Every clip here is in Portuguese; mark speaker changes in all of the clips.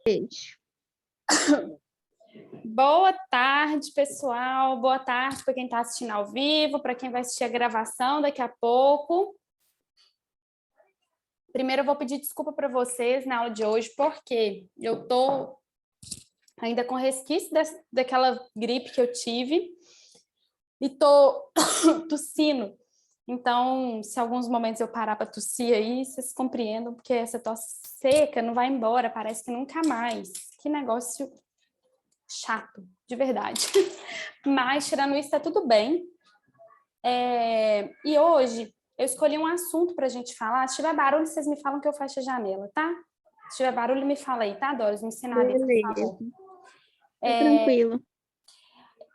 Speaker 1: Beijo.
Speaker 2: Boa tarde, pessoal. Boa tarde para quem está assistindo ao vivo, para quem vai assistir a gravação daqui a pouco. Primeiro, eu vou pedir desculpa para vocês na aula de hoje, porque eu estou ainda com resquício daquela gripe que eu tive e estou tossindo. Então, se alguns momentos eu parar para tossir aí, vocês compreendam, porque essa tosse seca não vai embora, parece que nunca mais. Que negócio chato, de verdade. Mas, tirando isso, está tudo bem. E hoje eu escolhi um assunto para a gente falar. Se tiver barulho, vocês me falam que eu fecho a janela, tá? Se tiver barulho, me fala aí, tá, Doris? Me sinaliza, por favor.
Speaker 1: Tranquilo.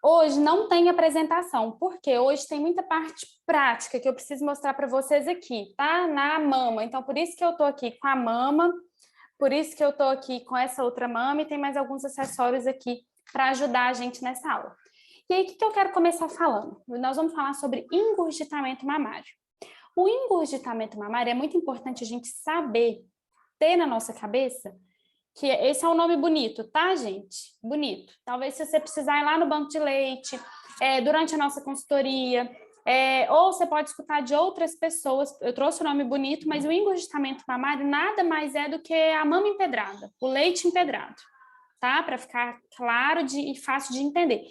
Speaker 2: Hoje não tem apresentação, porque hoje tem muita parte prática que eu preciso mostrar para vocês aqui, tá? Na mama. Então, por isso que eu tô aqui com a mama, por isso que eu tô aqui com essa outra mama e tem mais alguns acessórios aqui para ajudar a gente nessa aula. E aí, o que eu quero começar falando? Nós vamos falar sobre engurgitamento mamário. O engurgitamento mamário é muito importante a gente saber, ter na nossa cabeça, que esse é um nome bonito, tá, gente? Bonito. Talvez se você precisar ir lá no banco de leite, durante a nossa consultoria, ou você pode escutar de outras pessoas. Eu trouxe o nome bonito, mas o engurgitamento mamário nada mais é do que a mama empedrada, o leite empedrado, tá? Para ficar claro e fácil de entender.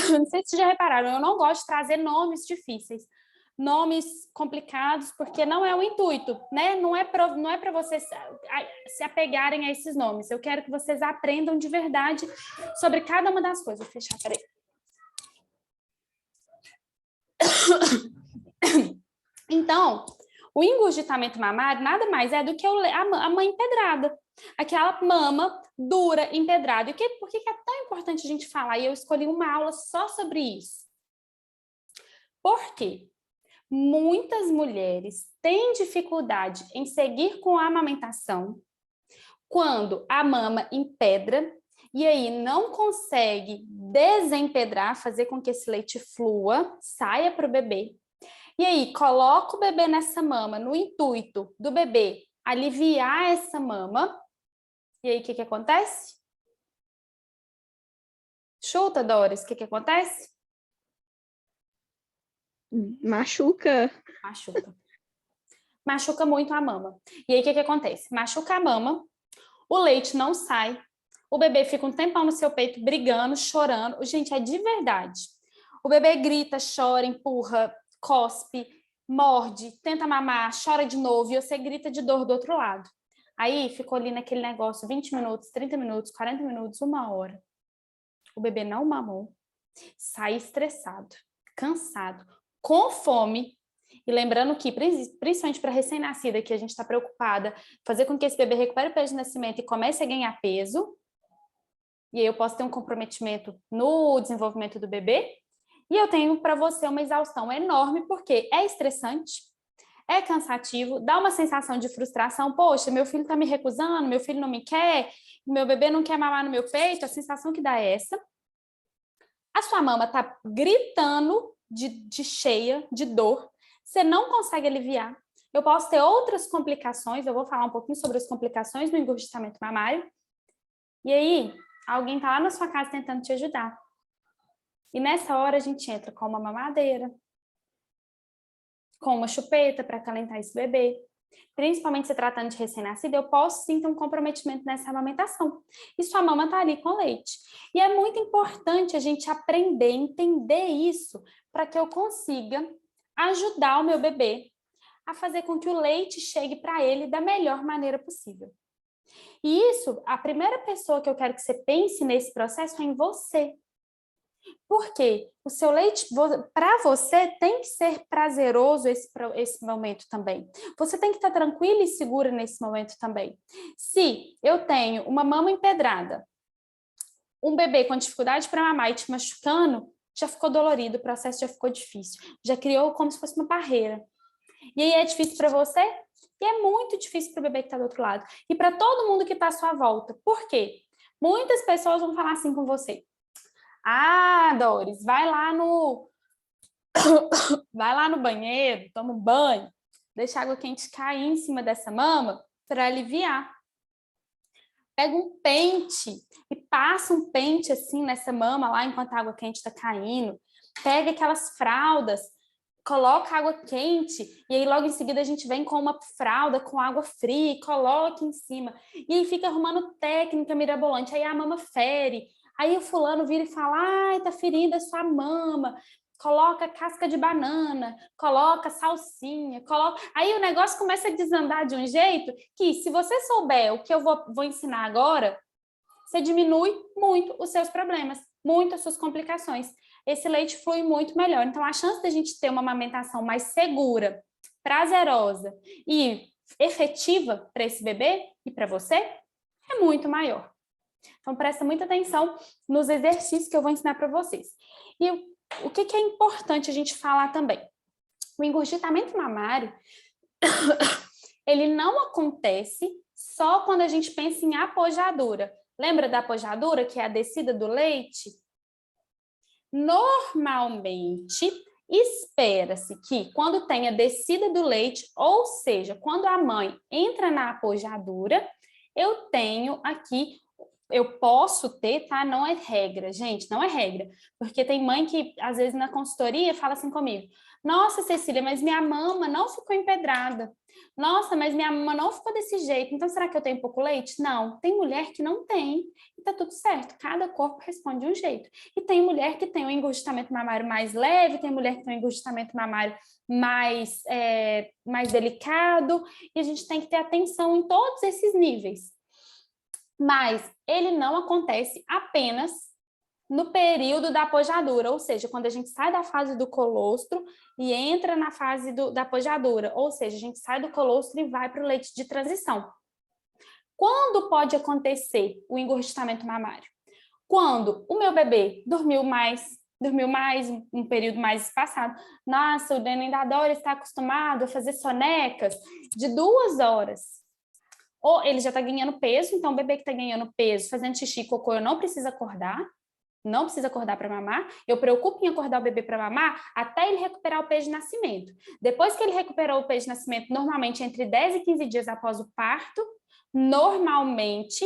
Speaker 2: Não sei se vocês já repararam, eu não gosto de trazer nomes difíceis, nomes complicados, porque não é o intuito, né? Não é para vocês se apegarem a esses nomes. Eu quero que vocês aprendam de verdade sobre cada uma das coisas. Vou fechar, peraí. Então, o engurgitamento mamário nada mais é do que a mãe empedrada. Aquela mama dura, empedrada. E por que é tão importante a gente falar? E eu escolhi uma aula só sobre isso. Por quê? Muitas mulheres têm dificuldade em seguir com a amamentação quando a mama empedra e aí não consegue desempedrar, fazer com que esse leite flua, saia para o bebê. E aí coloca o bebê nessa mama no intuito do bebê aliviar essa mama. E aí o que acontece? Chuta, Doris, o que acontece?
Speaker 1: Machuca.
Speaker 2: Machuca muito a mama. E aí, o que acontece? Machuca a mama, o leite não sai, o bebê fica um tempão no seu peito brigando, chorando. Gente, é de verdade. O bebê grita, chora, empurra, cospe, morde, tenta mamar, chora de novo e você grita de dor do outro lado. Aí, ficou ali naquele negócio 20 minutos, 30 minutos, 40 minutos, 1 hora. O bebê não mamou, sai estressado, cansado, com fome. E lembrando que, principalmente para recém-nascida, que a gente está preocupada, fazer com que esse bebê recupere o peso de nascimento e comece a ganhar peso, e aí eu posso ter um comprometimento no desenvolvimento do bebê, e eu tenho para você uma exaustão enorme, porque é estressante, é cansativo, dá uma sensação de frustração. Poxa, meu filho está me recusando, meu filho não me quer, meu bebê não quer mamar no meu peito, a sensação que dá é essa. A sua mama está gritando de cheia, de dor, você não consegue aliviar. Eu posso ter outras complicações, eu vou falar um pouquinho sobre as complicações do engurgitamento mamário. E aí, alguém está lá na sua casa tentando te ajudar. E nessa hora a gente entra com uma mamadeira, com uma chupeta para acalentar esse bebê. Principalmente se tratando de recém-nascido, eu posso sim ter um comprometimento nessa amamentação. E sua mama está ali com leite. E é muito importante a gente aprender, entender isso, para que eu consiga ajudar o meu bebê a fazer com que o leite chegue para ele da melhor maneira possível. E isso, a primeira pessoa que eu quero que você pense nesse processo é em você. Porque o seu leite, para você, tem que ser prazeroso esse momento também. Você tem que estar tranquila e segura nesse momento também. Se eu tenho uma mama empedrada, um bebê com dificuldade para mamar e te machucando, já ficou dolorido, o processo já ficou difícil. Já criou como se fosse uma barreira. E aí é difícil para você e é muito difícil para o bebê que está do outro lado. E para todo mundo que está à sua volta. Por quê? Muitas pessoas vão falar assim com você. Ah, Doris, vai lá no vai lá no banheiro, toma um banho, deixa a água quente cair em cima dessa mama para aliviar. Pega um pente e passa um pente assim nessa mama lá enquanto a água quente está caindo. Pega aquelas fraldas, coloca água quente e aí logo em seguida a gente vem com uma fralda com água fria e coloca em cima. E aí fica arrumando técnica mirabolante. Aí a mama fere. Aí o fulano vira e fala, ai, tá ferindo a sua mama. Coloca casca de banana, coloca salsinha, coloca... Aí o negócio começa a desandar de um jeito que, se você souber o que eu vou ensinar agora, você diminui muito os seus problemas, muito as suas complicações. Esse leite flui muito melhor. Então, a chance da gente ter uma amamentação mais segura, prazerosa e efetiva para esse bebê e para você é muito maior. Então, presta muita atenção nos exercícios que eu vou ensinar para vocês. E o que é importante a gente falar também? O engurgitamento mamário, ele não acontece só quando a gente pensa em apojadura. Lembra da apojadura, que é a descida do leite? Normalmente, espera-se que quando tem a descida do leite, ou seja, quando a mãe entra na apojadura, eu tenho aqui... Eu posso ter, tá? Não é regra, gente, não é regra. Porque tem mãe que, às vezes, na consultoria, fala assim comigo, nossa, Cecília, mas minha mama não ficou empedrada. Nossa, mas minha mama não ficou desse jeito. Então, será que eu tenho pouco leite? Não. Tem mulher que não tem. E tá tudo certo. Cada corpo responde de um jeito. E tem mulher que tem um engurgitamento mamário mais leve, tem mulher que tem um engurgitamento mamário mais delicado. E a gente tem que ter atenção em todos esses níveis. Mas ele não acontece apenas no período da apojadura, ou seja, quando a gente sai da fase do colostro e entra na fase da apojadura, ou seja, a gente sai do colostro e vai para o leite de transição. Quando pode acontecer o engurgitamento mamário? Quando o meu bebê dormiu mais, um período mais espaçado. Nossa, o neném da Dora está acostumado a fazer sonecas de 2 horas. Ou ele já está ganhando peso, então o bebê que está ganhando peso, fazendo xixi e cocô, eu não preciso acordar para mamar. Eu preocupo em acordar o bebê para mamar até ele recuperar o peso de nascimento. Depois que ele recuperou o peso de nascimento, normalmente entre 10 e 15 dias após o parto, normalmente,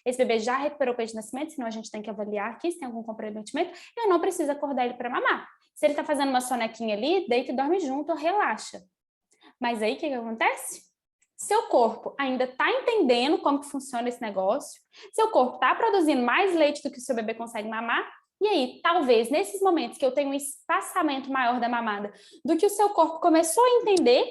Speaker 2: esse bebê já recuperou o peso de nascimento, senão a gente tem que avaliar aqui se tem algum comprometimento, e eu não preciso acordar ele para mamar. Se ele está fazendo uma sonequinha ali, deita e dorme junto, relaxa. Mas aí o que acontece? Seu corpo ainda está entendendo como que funciona esse negócio, seu corpo está produzindo mais leite do que o seu bebê consegue mamar, e aí, talvez, nesses momentos que eu tenho um espaçamento maior da mamada, do que o seu corpo começou a entender,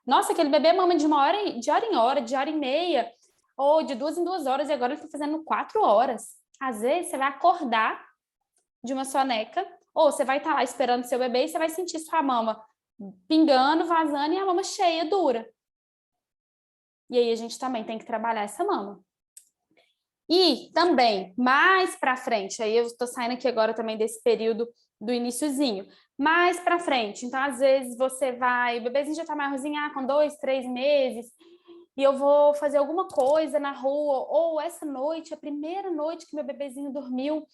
Speaker 2: nossa, aquele bebê mama de hora em hora, de hora e meia, ou de 2 em 2 horas, e agora ele está fazendo 4 horas. Às vezes, você vai acordar de uma soneca, ou você vai estar lá esperando seu bebê e você vai sentir sua mama pingando, vazando, e a mama cheia, dura. E aí a gente também tem que trabalhar essa mama. E também, mais para frente, aí eu estou saindo aqui agora também desse período do iniciozinho, mais para frente. Então, às vezes, você vai, o bebezinho já está maiorzinho, com 2, 3 meses, e eu vou fazer alguma coisa na rua, ou essa noite, a primeira noite que meu bebezinho dormiu,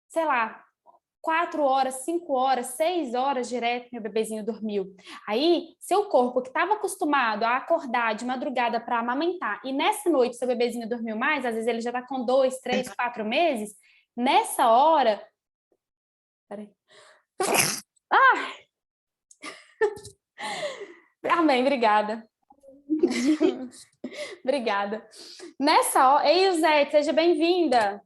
Speaker 2: sei lá, 4 horas, 5 horas, 6 horas direto, meu bebezinho dormiu. Aí, seu corpo que estava acostumado a acordar de madrugada para amamentar, e nessa noite seu bebezinho dormiu mais, às vezes ele já está com 2, 3, 4 meses, nessa hora... Peraí. Amém, obrigada. Obrigada. Nessa hora... Ei, Zé, seja bem-vinda.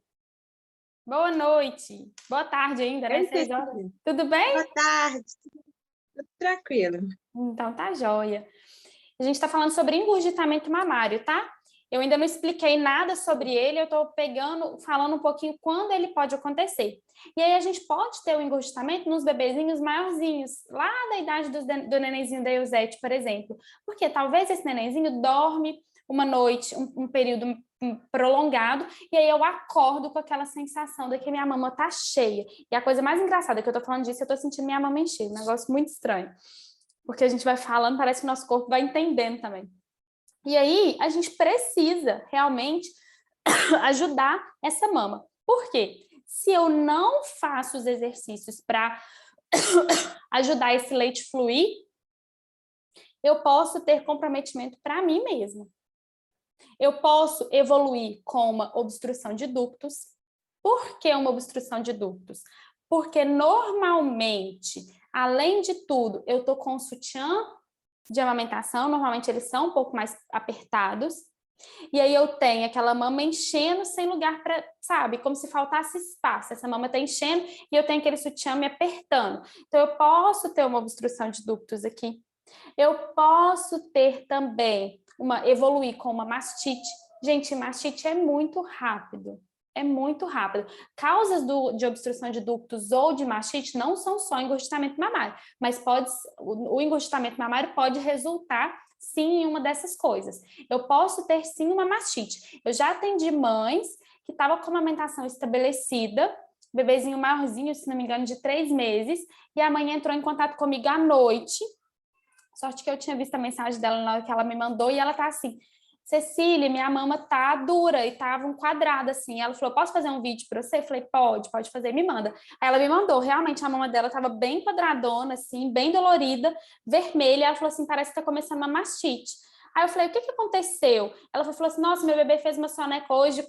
Speaker 2: Boa noite. Boa tarde ainda, né? 6 horas. Tudo bem?
Speaker 3: Boa tarde. Tudo tranquilo.
Speaker 2: Então tá joia. A gente está falando sobre engurgitamento mamário, tá? Eu ainda não expliquei nada sobre ele, eu estou falando um pouquinho quando ele pode acontecer. E aí a gente pode ter o engurgitamento nos bebezinhos maiorzinhos, lá da idade do nenenzinho da Eusete, por exemplo. Porque talvez esse nenenzinho dorme uma noite, um período prolongado, e aí eu acordo com aquela sensação de que minha mama tá cheia. E a coisa mais engraçada que eu tô falando disso, eu tô sentindo minha mama encher, um negócio muito estranho. Porque a gente vai falando, parece que o nosso corpo vai entendendo também. E aí, a gente precisa realmente ajudar essa mama. Por quê? Se eu não faço os exercícios para ajudar esse leite fluir, eu posso ter comprometimento para mim mesma. Eu posso evoluir com uma obstrução de ductos. Por que uma obstrução de ductos? Porque normalmente, além de tudo, eu estou com sutiã de amamentação, normalmente eles são um pouco mais apertados, e aí eu tenho aquela mama enchendo sem lugar para, sabe, como se faltasse espaço. Essa mama está enchendo e eu tenho aquele sutiã me apertando. Então, eu posso ter uma obstrução de ductos aqui. Eu posso ter também evoluir com uma mastite. Gente, mastite é muito rápido. É muito rápido. Causas de obstrução de ductos ou de mastite não são só engurgitamento mamário, mas o engurgitamento mamário pode resultar, sim, em uma dessas coisas. Eu posso ter, sim, uma mastite. Eu já atendi mães que estavam com uma amamentação estabelecida, bebezinho maiorzinho, se não me engano, de 3 meses, e a mãe entrou em contato comigo à noite. Sorte que eu tinha visto a mensagem dela na hora que ela me mandou, e ela tá assim: Cecília, minha mama tá dura e tava um quadrado assim. Ela falou: posso fazer um vídeo para você? Eu falei: pode fazer, me manda. Aí ela me mandou, realmente a mama dela tava bem quadradona, assim, bem dolorida, vermelha. Ela falou assim: parece que tá começando uma mastite. Aí eu falei: o que aconteceu? Ela falou assim: nossa, meu bebê fez uma soneca hoje de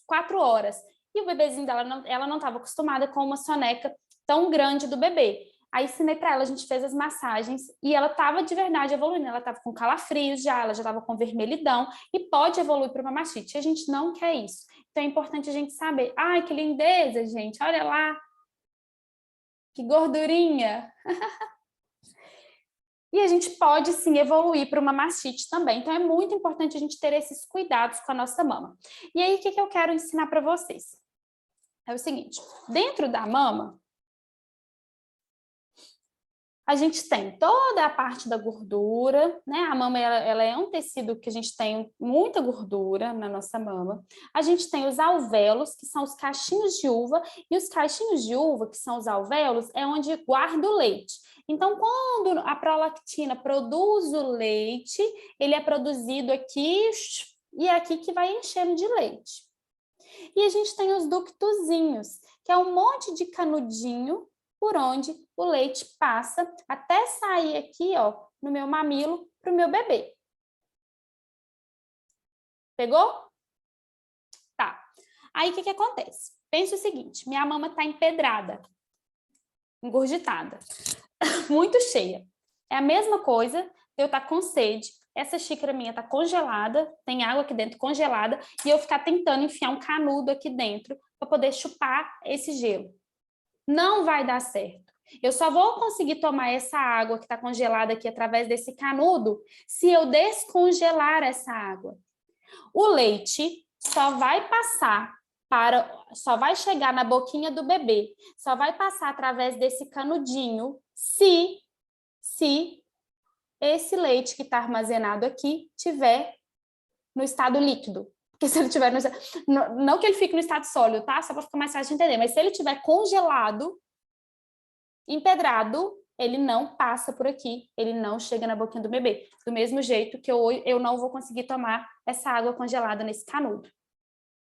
Speaker 2: 4 horas. E o bebezinho dela, ela não estava acostumada com uma soneca tão grande do bebê. Aí ensinei para ela, a gente fez as massagens e ela estava de verdade evoluindo. Ela estava com calafrios já, ela já estava com vermelhidão e pode evoluir para uma mastite. A gente não quer isso. Então é importante a gente saber. Ai, que lindeza, gente, olha lá. Que gordurinha. E a gente pode, sim, evoluir para uma mastite também. Então é muito importante a gente ter esses cuidados com a nossa mama. E aí, o que eu quero ensinar para vocês? É o seguinte, dentro da mama, a gente tem toda a parte da gordura, né? A mama, ela é um tecido que a gente tem muita gordura na nossa mama. A gente tem os alvéolos, que são os cachinhos de uva, e os cachinhos de uva, que são os alvéolos, é onde guarda o leite. Então, quando a prolactina produz o leite, ele é produzido aqui, e é aqui que vai enchendo de leite. E a gente tem os ductozinhos, que é um monte de canudinho por onde o leite passa até sair aqui, ó, no meu mamilo para o meu bebê. Pegou? Tá. Aí, o que acontece? Pensa o seguinte, minha mama está empedrada, engurgitada, muito cheia. É a mesma coisa de eu estar com sede, essa xícara minha está congelada, tem água aqui dentro congelada, e eu ficar tentando enfiar um canudo aqui dentro para poder chupar esse gelo. Não vai dar certo. Eu só vou conseguir tomar essa água que está congelada aqui através desse canudo se eu descongelar essa água. O leite só vai só vai chegar na boquinha do bebê, só vai passar através desse canudinho se esse leite que está armazenado aqui tiver no estado líquido. Porque se ele tiver não que ele fique no estado sólido, tá? Só para ficar mais fácil de entender, mas se ele tiver congelado, empedrado, ele não passa por aqui, ele não chega na boquinha do bebê. Do mesmo jeito que eu não vou conseguir tomar essa água congelada nesse canudo.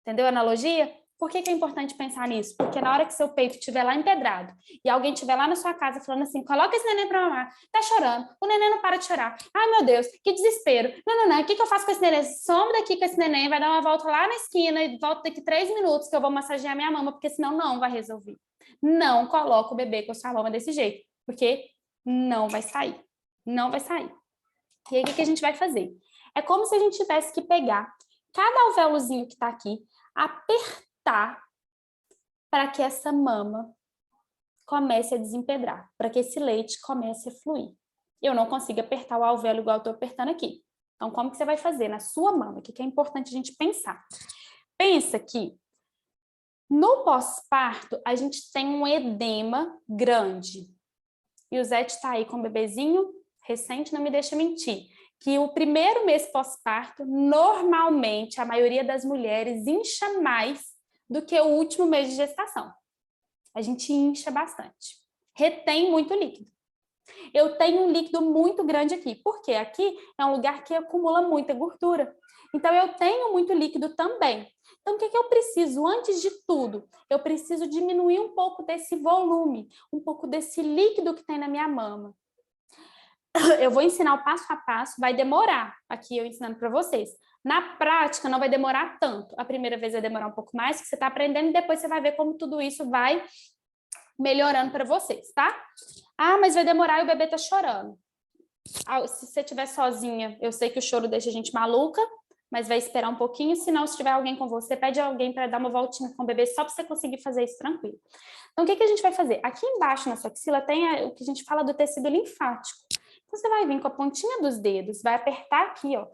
Speaker 2: Entendeu a analogia? Por que é importante pensar nisso? Porque na hora que seu peito estiver lá empedrado e alguém estiver lá na sua casa falando assim, coloca esse neném para mamar, tá chorando, o neném não para de chorar. Ai, meu Deus, que desespero. Não, o que eu faço com esse neném? Some daqui com esse neném, vai dar uma volta lá na esquina e volta daqui 3 minutos que eu vou massagear minha mama, porque senão não vai resolver. Não coloca o bebê com a sua mama desse jeito, porque não vai sair. Não vai sair. E aí, o que a gente vai fazer? É como se a gente tivesse que pegar cada alvéolozinho que está aqui, apertar para que essa mama comece a desempedrar, para que esse leite comece a fluir. Eu não consigo apertar o alvéolo igual eu estou apertando aqui. Então, como que você vai fazer na sua mama? O que é importante a gente pensar? Pensa que no pós-parto, a gente tem um edema grande. E o Zé está aí com o bebezinho recente, não me deixa mentir, que o primeiro mês pós-parto, normalmente, a maioria das mulheres incha mais do que o último mês de gestação. A gente incha bastante. Retém muito líquido. Eu tenho um líquido muito grande aqui, porque aqui é um lugar que acumula muita gordura. Então, eu tenho muito líquido também. Então, o que que eu preciso? Antes de tudo, eu preciso diminuir um pouco desse volume, um pouco desse líquido que tem na minha mama. Eu vou ensinar o passo a passo, vai demorar aqui eu ensinando para vocês. Na prática, não vai demorar tanto. A primeira vez vai demorar um pouco mais, que você está aprendendo, e depois você vai ver como tudo isso vai melhorando para vocês, tá? Ah, mas vai demorar e o bebê está chorando. Se você estiver sozinha, eu sei que o choro deixa a gente maluca, mas vai esperar um pouquinho, senão se tiver alguém com você, pede alguém para dar uma voltinha com o bebê, só para você conseguir fazer isso tranquilo. Então, o que que a gente vai fazer? Aqui embaixo na sua axila tem o que a gente fala do tecido linfático. Então, você vai vir com a pontinha dos dedos, vai apertar aqui, ó,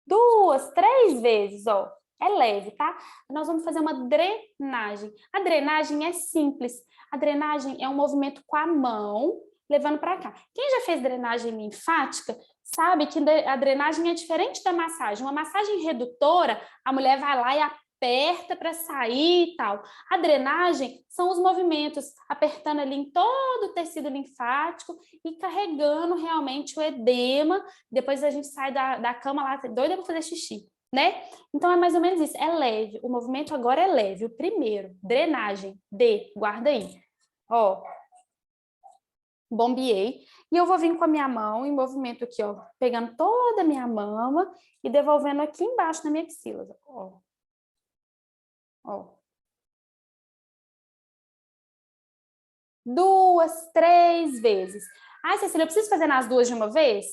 Speaker 2: 2, 3 vezes, ó. É leve, tá? Nós vamos fazer uma drenagem. A drenagem é simples. A drenagem é um movimento com a mão, levando para cá. Quem já fez drenagem linfática sabe que a drenagem é diferente da massagem. Uma massagem redutora, a mulher vai lá e aperta para sair e tal. A drenagem são os movimentos apertando ali em todo o tecido linfático e carregando realmente o edema. Depois a gente sai da cama lá, doida para fazer xixi, né? Então é mais ou menos isso, é leve. O movimento agora é leve. O primeiro, drenagem, D, guarda aí. Ó, bombeei. E eu vou vir com a minha mão em movimento aqui, ó, pegando toda a minha mama e devolvendo aqui embaixo na minha axila, ó. Ó. 2, 3 vezes. Ah, Cecília, eu preciso fazer nas duas de uma vez?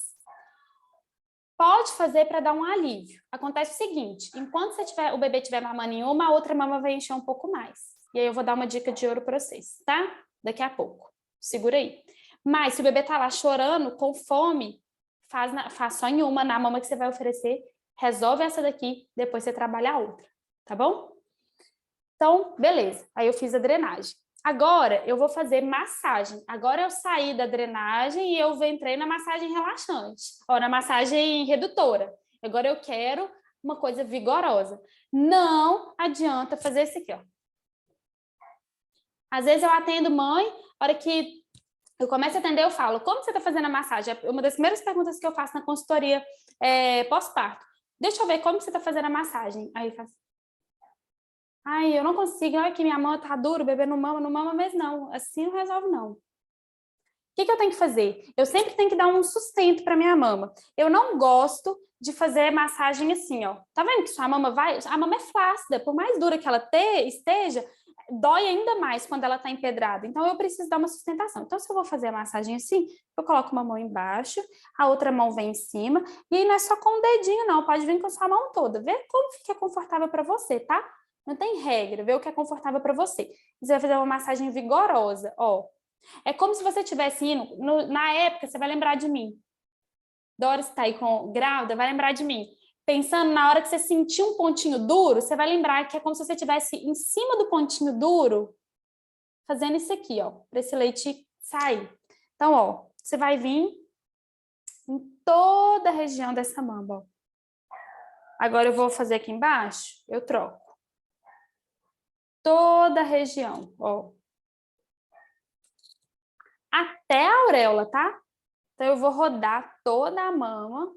Speaker 2: Pode fazer para dar um alívio. Acontece o seguinte, enquanto o bebê estiver mamando em uma, a outra mama vai encher um pouco mais. E aí eu vou dar uma dica de ouro para vocês, tá? Daqui a pouco. Segura aí. Mas se o bebê tá lá chorando, com fome, faz só em uma, na mama que você vai oferecer, resolve essa daqui, depois você trabalha a outra, tá bom? Então, beleza. Aí eu fiz a drenagem. Agora, eu vou fazer massagem. Agora eu saí da drenagem e eu entrei na massagem relaxante, ou na massagem redutora. Agora eu quero uma coisa vigorosa. Não adianta fazer isso aqui, ó. Às vezes eu atendo mãe, a hora que eu começo a atender, eu falo, como você está fazendo a massagem? É uma das primeiras perguntas que eu faço na consultoria pós-parto. Deixa eu ver como você está fazendo a massagem. Aí eu faço, ai, eu não consigo, olha que minha mama tá dura, o bebê não mama mesmo não. Assim não resolve, não. O que eu tenho que fazer? Eu sempre tenho que dar um sustento para minha mama. Eu não gosto de fazer massagem assim, ó. Tá vendo que sua mama vai... A mama é flácida, por mais dura que ela esteja, dói ainda mais quando ela tá empedrada. Então, eu preciso dar uma sustentação. Então, se eu vou fazer a massagem assim, eu coloco uma mão embaixo, a outra mão vem em cima, e aí não é só com o dedinho, não. Pode vir com a sua mão toda. Vê como fica confortável para você, tá? Não tem regra, vê o que é confortável para você. Você vai fazer uma massagem vigorosa, ó. É como se você estivesse indo, na época, você vai lembrar de mim. Doris está aí grávida, vai lembrar de mim. Pensando na hora que você sentir um pontinho duro, você vai lembrar que é como se você estivesse em cima do pontinho duro, fazendo isso aqui, ó, para esse leite sair. Então, ó, você vai vir em toda a região dessa mama, ó. Agora eu vou fazer aqui embaixo, eu troco. Toda a região, ó. Até a auréola, tá? Então, eu vou rodar toda a mama.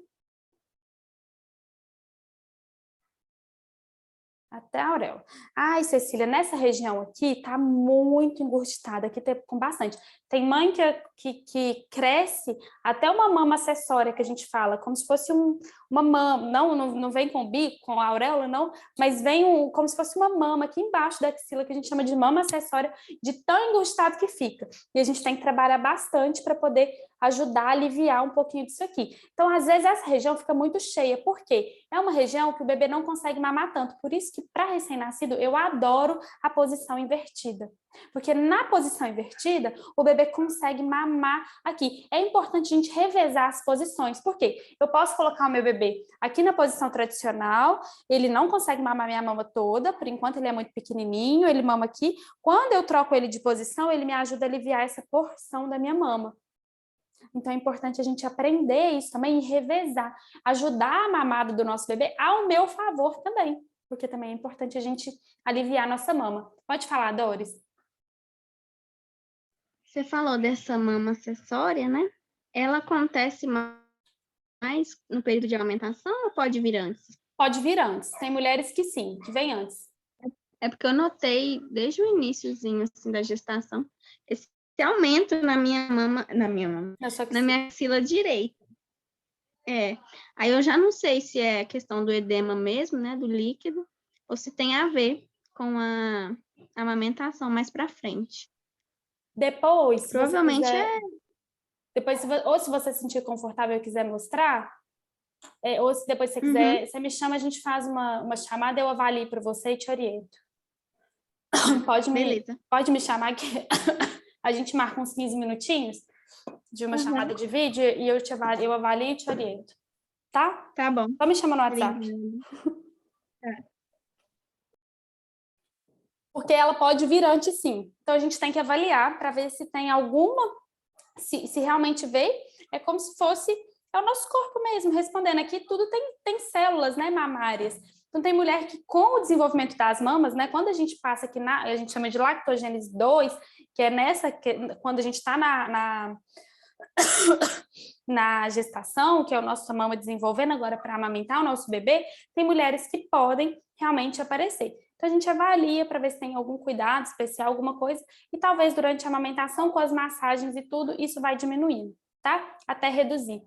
Speaker 2: Até a auréola. Ai, Cecília, nessa região aqui tá muito engurgitada, aqui tem com bastante. Tem mãe que cresce até uma mama acessória, que a gente fala, como se fosse uma mama, não vem com o bico, com a auréola, não, mas vem como se fosse uma mama aqui embaixo da axila, que a gente chama de mama acessória, de tão engurgitado que fica. E a gente tem que trabalhar bastante para poder ajudar a aliviar um pouquinho disso aqui. Então, às vezes, essa região fica muito cheia. Por quê? É uma região que o bebê não consegue mamar tanto. Por isso que, para recém-nascido, eu adoro a posição invertida. Porque na posição invertida, o bebê consegue mamar aqui. É importante a gente revezar as posições. Por quê? Eu posso colocar o meu bebê aqui na posição tradicional, ele não consegue mamar minha mama toda, por enquanto ele é muito pequenininho, ele mama aqui. Quando eu troco ele de posição, ele me ajuda a aliviar essa porção da minha mama. Então, é importante a gente aprender isso também e revezar, ajudar a mamada do nosso bebê ao meu favor também, porque também é importante a gente aliviar a nossa mama. Pode falar, Doris?
Speaker 1: Você falou dessa mama acessória, né? Ela acontece mais no período de amamentação ou pode vir antes?
Speaker 2: pode vir antes. Tem mulheres que sim, que vem antes.
Speaker 1: É porque eu notei desde o iniciozinho assim, da gestação esse aumento na minha mama, na minha axila direita. Aí eu já não sei se é questão do edema mesmo, né, do líquido, ou se tem a ver com a amamentação mais para frente.
Speaker 2: Depois, se você
Speaker 1: Provavelmente
Speaker 2: quiser, depois, ou se você se sentir confortável e quiser mostrar, ou se depois você quiser, você me chama, a gente faz uma chamada, eu avalio para você e te oriento.
Speaker 1: Beleza.
Speaker 2: Pode me chamar que a gente marca uns 15 minutinhos de uma chamada de vídeo e eu avalio e te oriento. Tá?
Speaker 1: Tá bom.
Speaker 2: Só me chama no WhatsApp. Porque ela pode vir antes, sim. Então, a gente tem que avaliar para ver se tem alguma... Se realmente veio, é como se fosse... É o nosso corpo mesmo, respondendo. Aqui tudo tem células, né, mamárias. Então, tem mulher que, com o desenvolvimento das mamas, né, quando a gente passa aqui a gente chama de lactogênese 2, que é quando a gente está na gestação, que é o nosso mama desenvolvendo agora para amamentar o nosso bebê, tem mulheres que podem realmente aparecer. Então, a gente avalia para ver se tem algum cuidado especial, alguma coisa, e talvez durante a amamentação, com as massagens e tudo, isso vai diminuindo, tá? Até reduzir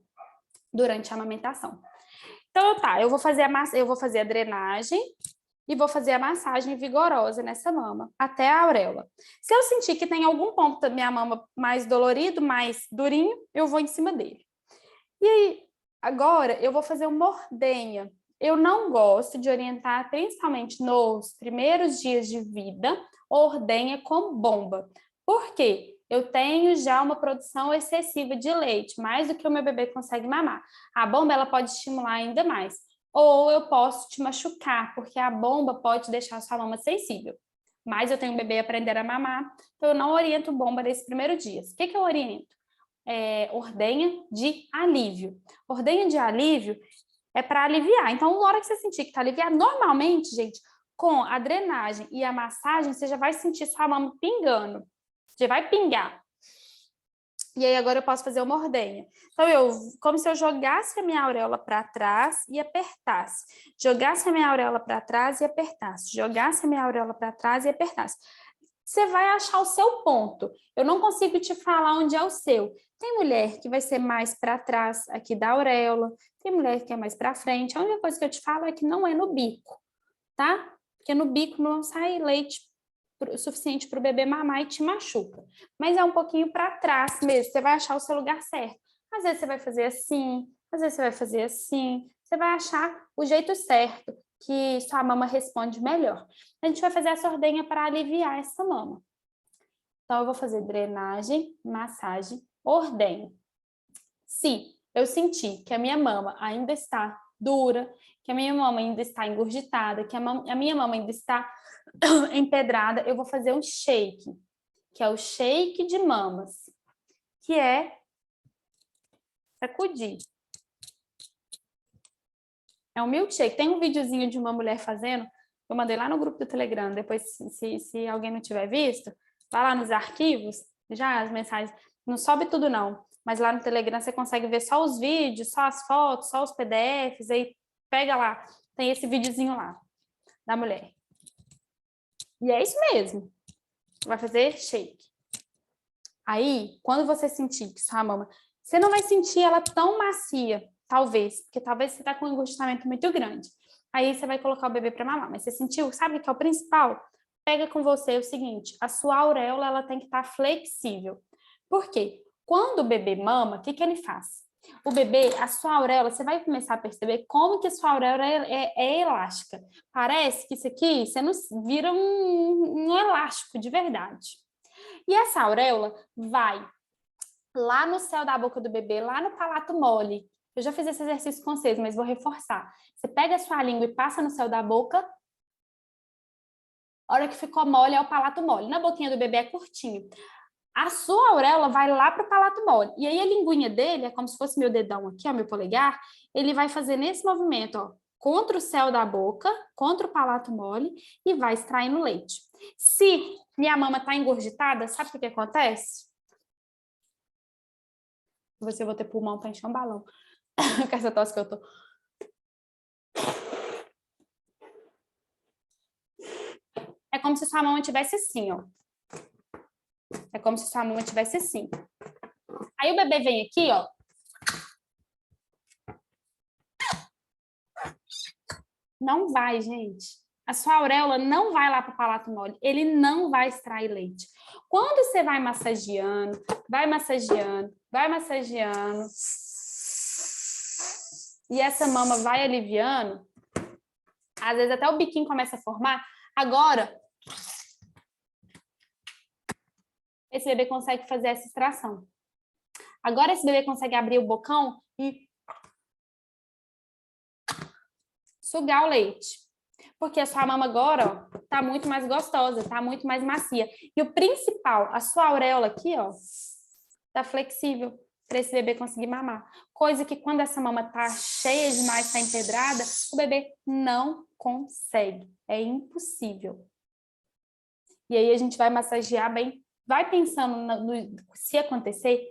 Speaker 2: durante a amamentação. Então, tá, eu vou fazer a drenagem e vou fazer a massagem vigorosa nessa mama, até a auréola. Se eu sentir que tem algum ponto da minha mama mais dolorido, mais durinho, eu vou em cima dele. E aí, agora, eu vou fazer uma ordenha. Eu não gosto de orientar, principalmente nos primeiros dias de vida, ordenha com bomba. Por quê? Eu tenho já uma produção excessiva de leite, mais do que o meu bebê consegue mamar. A bomba, ela pode estimular ainda mais. Ou eu posso te machucar, porque a bomba pode deixar a sua mama sensível. Mas eu tenho um bebê aprender a mamar, então eu não oriento bomba nesses primeiros dias. O que eu oriento? Ordenha de alívio. Ordenha de alívio é para aliviar. Então, na hora que você sentir que está aliviado, normalmente, gente, com a drenagem e a massagem, você já vai sentir sua mama pingando. Já vai pingar. E aí, agora eu posso fazer uma ordenha. Então, como se eu jogasse a minha auréola para trás e apertasse. Jogasse a minha auréola para trás e apertasse. Jogasse a minha auréola para trás e apertasse. Você vai achar o seu ponto. Eu não consigo te falar onde é o seu. Tem mulher que vai ser mais para trás aqui da auréola, tem mulher que é mais para frente. A única coisa que eu te falo é que não é no bico, tá? Porque no bico não sai leite suficiente para o bebê mamar e te machuca. Mas é um pouquinho para trás mesmo, você vai achar o seu lugar certo. Às vezes você vai fazer assim, às vezes você vai fazer assim. Você vai achar o jeito certo, que sua mama responde melhor. A gente vai fazer essa ordenha para aliviar essa mama. Então, eu vou fazer drenagem, massagem, ordenha. Se eu sentir que a minha mama ainda está dura, que a minha mama ainda está engurgitada, que a minha mama ainda está empedrada, eu vou fazer um shake, que é o shake de mamas, que é sacudir. É um milkshake. Tem um videozinho de uma mulher fazendo, eu mandei lá no grupo do Telegram, depois, se alguém não tiver visto, vai lá nos arquivos, já as mensagens, não sobe tudo não, mas lá no Telegram você consegue ver só os vídeos, só as fotos, só os PDFs, aí pega lá, tem esse videozinho lá, da mulher. E é isso mesmo, vai fazer shake. Aí, quando você sentir que sua mama, você não vai sentir ela tão macia, talvez, porque talvez você está com um engurgitamento muito grande. Aí você vai colocar o bebê para mamar, mas você sentiu, sabe o que é o principal? Pega com você o seguinte, a sua auréola ela tem que estar flexível. Por quê? Quando o bebê mama, o que ele faz? O bebê, a sua auréola, você vai começar a perceber como que a sua auréola é elástica. Parece que isso aqui, você não vira um elástico de verdade. E essa auréola vai lá no céu da boca do bebê, lá no palato mole. Eu já fiz esse exercício com vocês, mas vou reforçar. Você pega a sua língua e passa no céu da boca. A hora que ficou mole é o palato mole. Na boquinha do bebê é curtinho. A sua auréola vai lá para o palato mole. E aí a linguinha dele, é como se fosse meu dedão aqui, ó, meu polegar, ele vai fazer nesse movimento, ó, contra o céu da boca, contra o palato mole e vai extraindo leite. Se minha mama está engurgitada, sabe o que acontece? Você vai ter pulmão para encher um balão. Com essa tosse que eu tô. se sua mama tivesse assim, ó. É como se sua mama tivesse assim. Aí o bebê vem aqui, ó. Não vai, gente. A sua auréola não vai lá para o palato mole. Ele não vai extrair leite. Quando você vai massageando, vai massageando, vai massageando, e essa mama vai aliviando, às vezes até o biquinho começa a formar. Agora, esse bebê consegue fazer essa extração. Agora esse bebê consegue abrir o bocão e sugar o leite. Porque a sua mama agora, ó, tá muito mais gostosa, tá muito mais macia. E o principal, a sua auréola aqui, ó, tá flexível para esse bebê conseguir mamar. Coisa que quando essa mama tá cheia demais, tá empedrada, o bebê não consegue. É impossível. E aí a gente vai massagear bem. Vai pensando se acontecer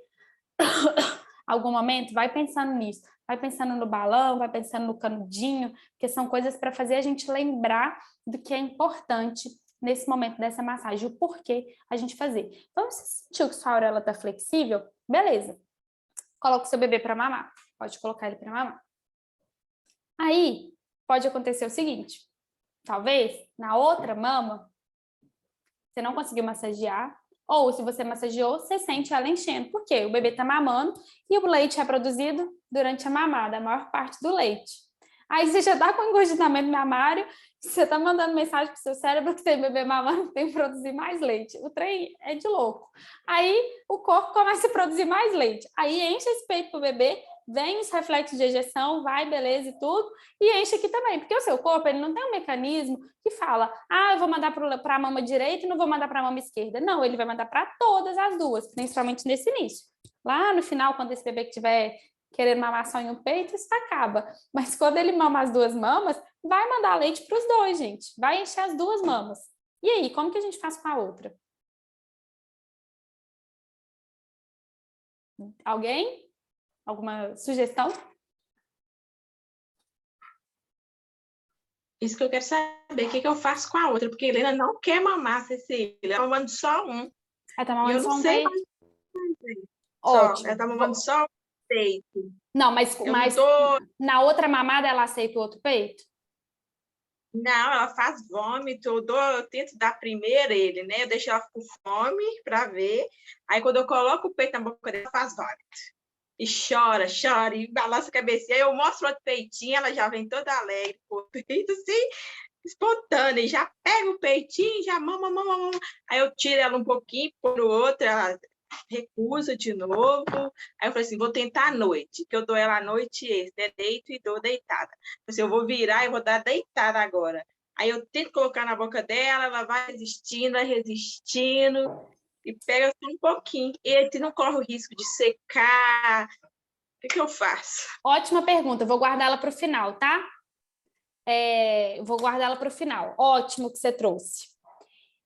Speaker 2: algum momento, vai pensando nisso. Vai pensando no balão, vai pensando no canudinho, porque são coisas para fazer a gente lembrar do que é importante nesse momento dessa massagem, o porquê a gente fazer. Então, se sentiu que sua auréola está flexível, beleza. Coloca o seu bebê para mamar. Pode colocar ele para mamar. Aí, pode acontecer o seguinte. Talvez, na outra mama, você não conseguiu massagear, ou se você massageou, você sente ela enchendo. Por quê? O bebê está mamando e o leite é produzido durante a mamada, a maior parte do leite. Aí você já está com engordamento mamário, você está mandando mensagem para o seu cérebro que tem bebê mamando, tem que produzir mais leite. O trem é de louco. Aí o corpo começa a produzir mais leite. Aí enche esse peito para o bebê, vem os reflexos de ejeção, vai, beleza e tudo, e enche aqui também, porque o seu corpo ele não tem um mecanismo que fala, eu vou mandar para a mama direita e não vou mandar para a mama esquerda. Não, ele vai mandar para todas as duas, principalmente nesse início. Lá no final, quando esse bebê que tiver querendo mamar só em um peito, isso acaba. Mas quando ele mama as duas mamas, vai mandar leite para os dois, gente. Vai encher as duas mamas. E aí, como que a gente faz com a outra? Alguém? Alguma sugestão?
Speaker 3: Isso que eu quero saber, o que eu faço com a outra? Porque a Helena não quer mamar, Cecília. Ela tá mamando só um.
Speaker 2: Ela tá mamando só um
Speaker 3: peito?
Speaker 2: Ótimo.
Speaker 3: Ela tá mamando só um peito.
Speaker 2: Não, mas na outra mamada ela aceita o outro peito?
Speaker 3: Não, ela faz vômito, eu tento dar primeiro ele, né? Eu deixo ela com fome para ver. Aí, quando eu coloco o peito na boca dela, ela faz vômito. E chora, e balança a cabeça. Aí eu mostro outro peitinho, ela já vem toda alegre, com o peito assim, espontânea. E já pega o peitinho, já mama. Aí eu tiro ela um pouquinho, por outro, ela recusa de novo. Aí eu falei assim, vou tentar à noite, que eu dou ela à noite, né? Deito e dou deitada. Eu vou virar e vou dar deitada agora. Aí eu tento colocar na boca dela, ela vai resistindo, e pega só um pouquinho. E ele não corre o risco de secar. O que eu faço?
Speaker 2: Ótima pergunta, vou guardar ela para o final, tá? Vou guardar ela para o final. Ótimo que você trouxe.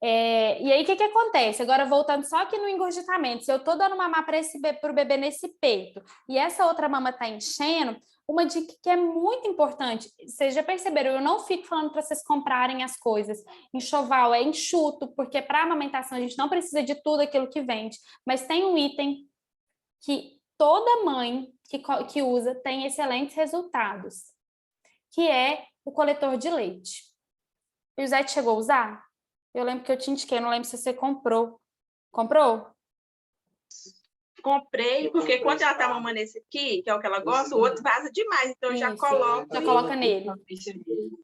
Speaker 2: E aí, o que acontece? Agora, voltando só aqui no engurgitamento, se eu estou dando mamar para o bebê nesse peito e essa outra mama está enchendo, uma dica que é muito importante, vocês já perceberam, eu não fico falando para vocês comprarem as coisas. Enxoval é enxuto, porque para amamentação a gente não precisa de tudo aquilo que vende, mas tem um item que toda mãe que usa tem excelentes resultados, que é o coletor de leite. E o Zé chegou a usar? Eu lembro que eu te indiquei, não lembro se você comprou. Comprou?
Speaker 3: Comprei, porque quando ela tá mamando esse aqui, que é o que ela gosta, o outro vaza demais, então eu já coloco.
Speaker 2: Já coloca nele.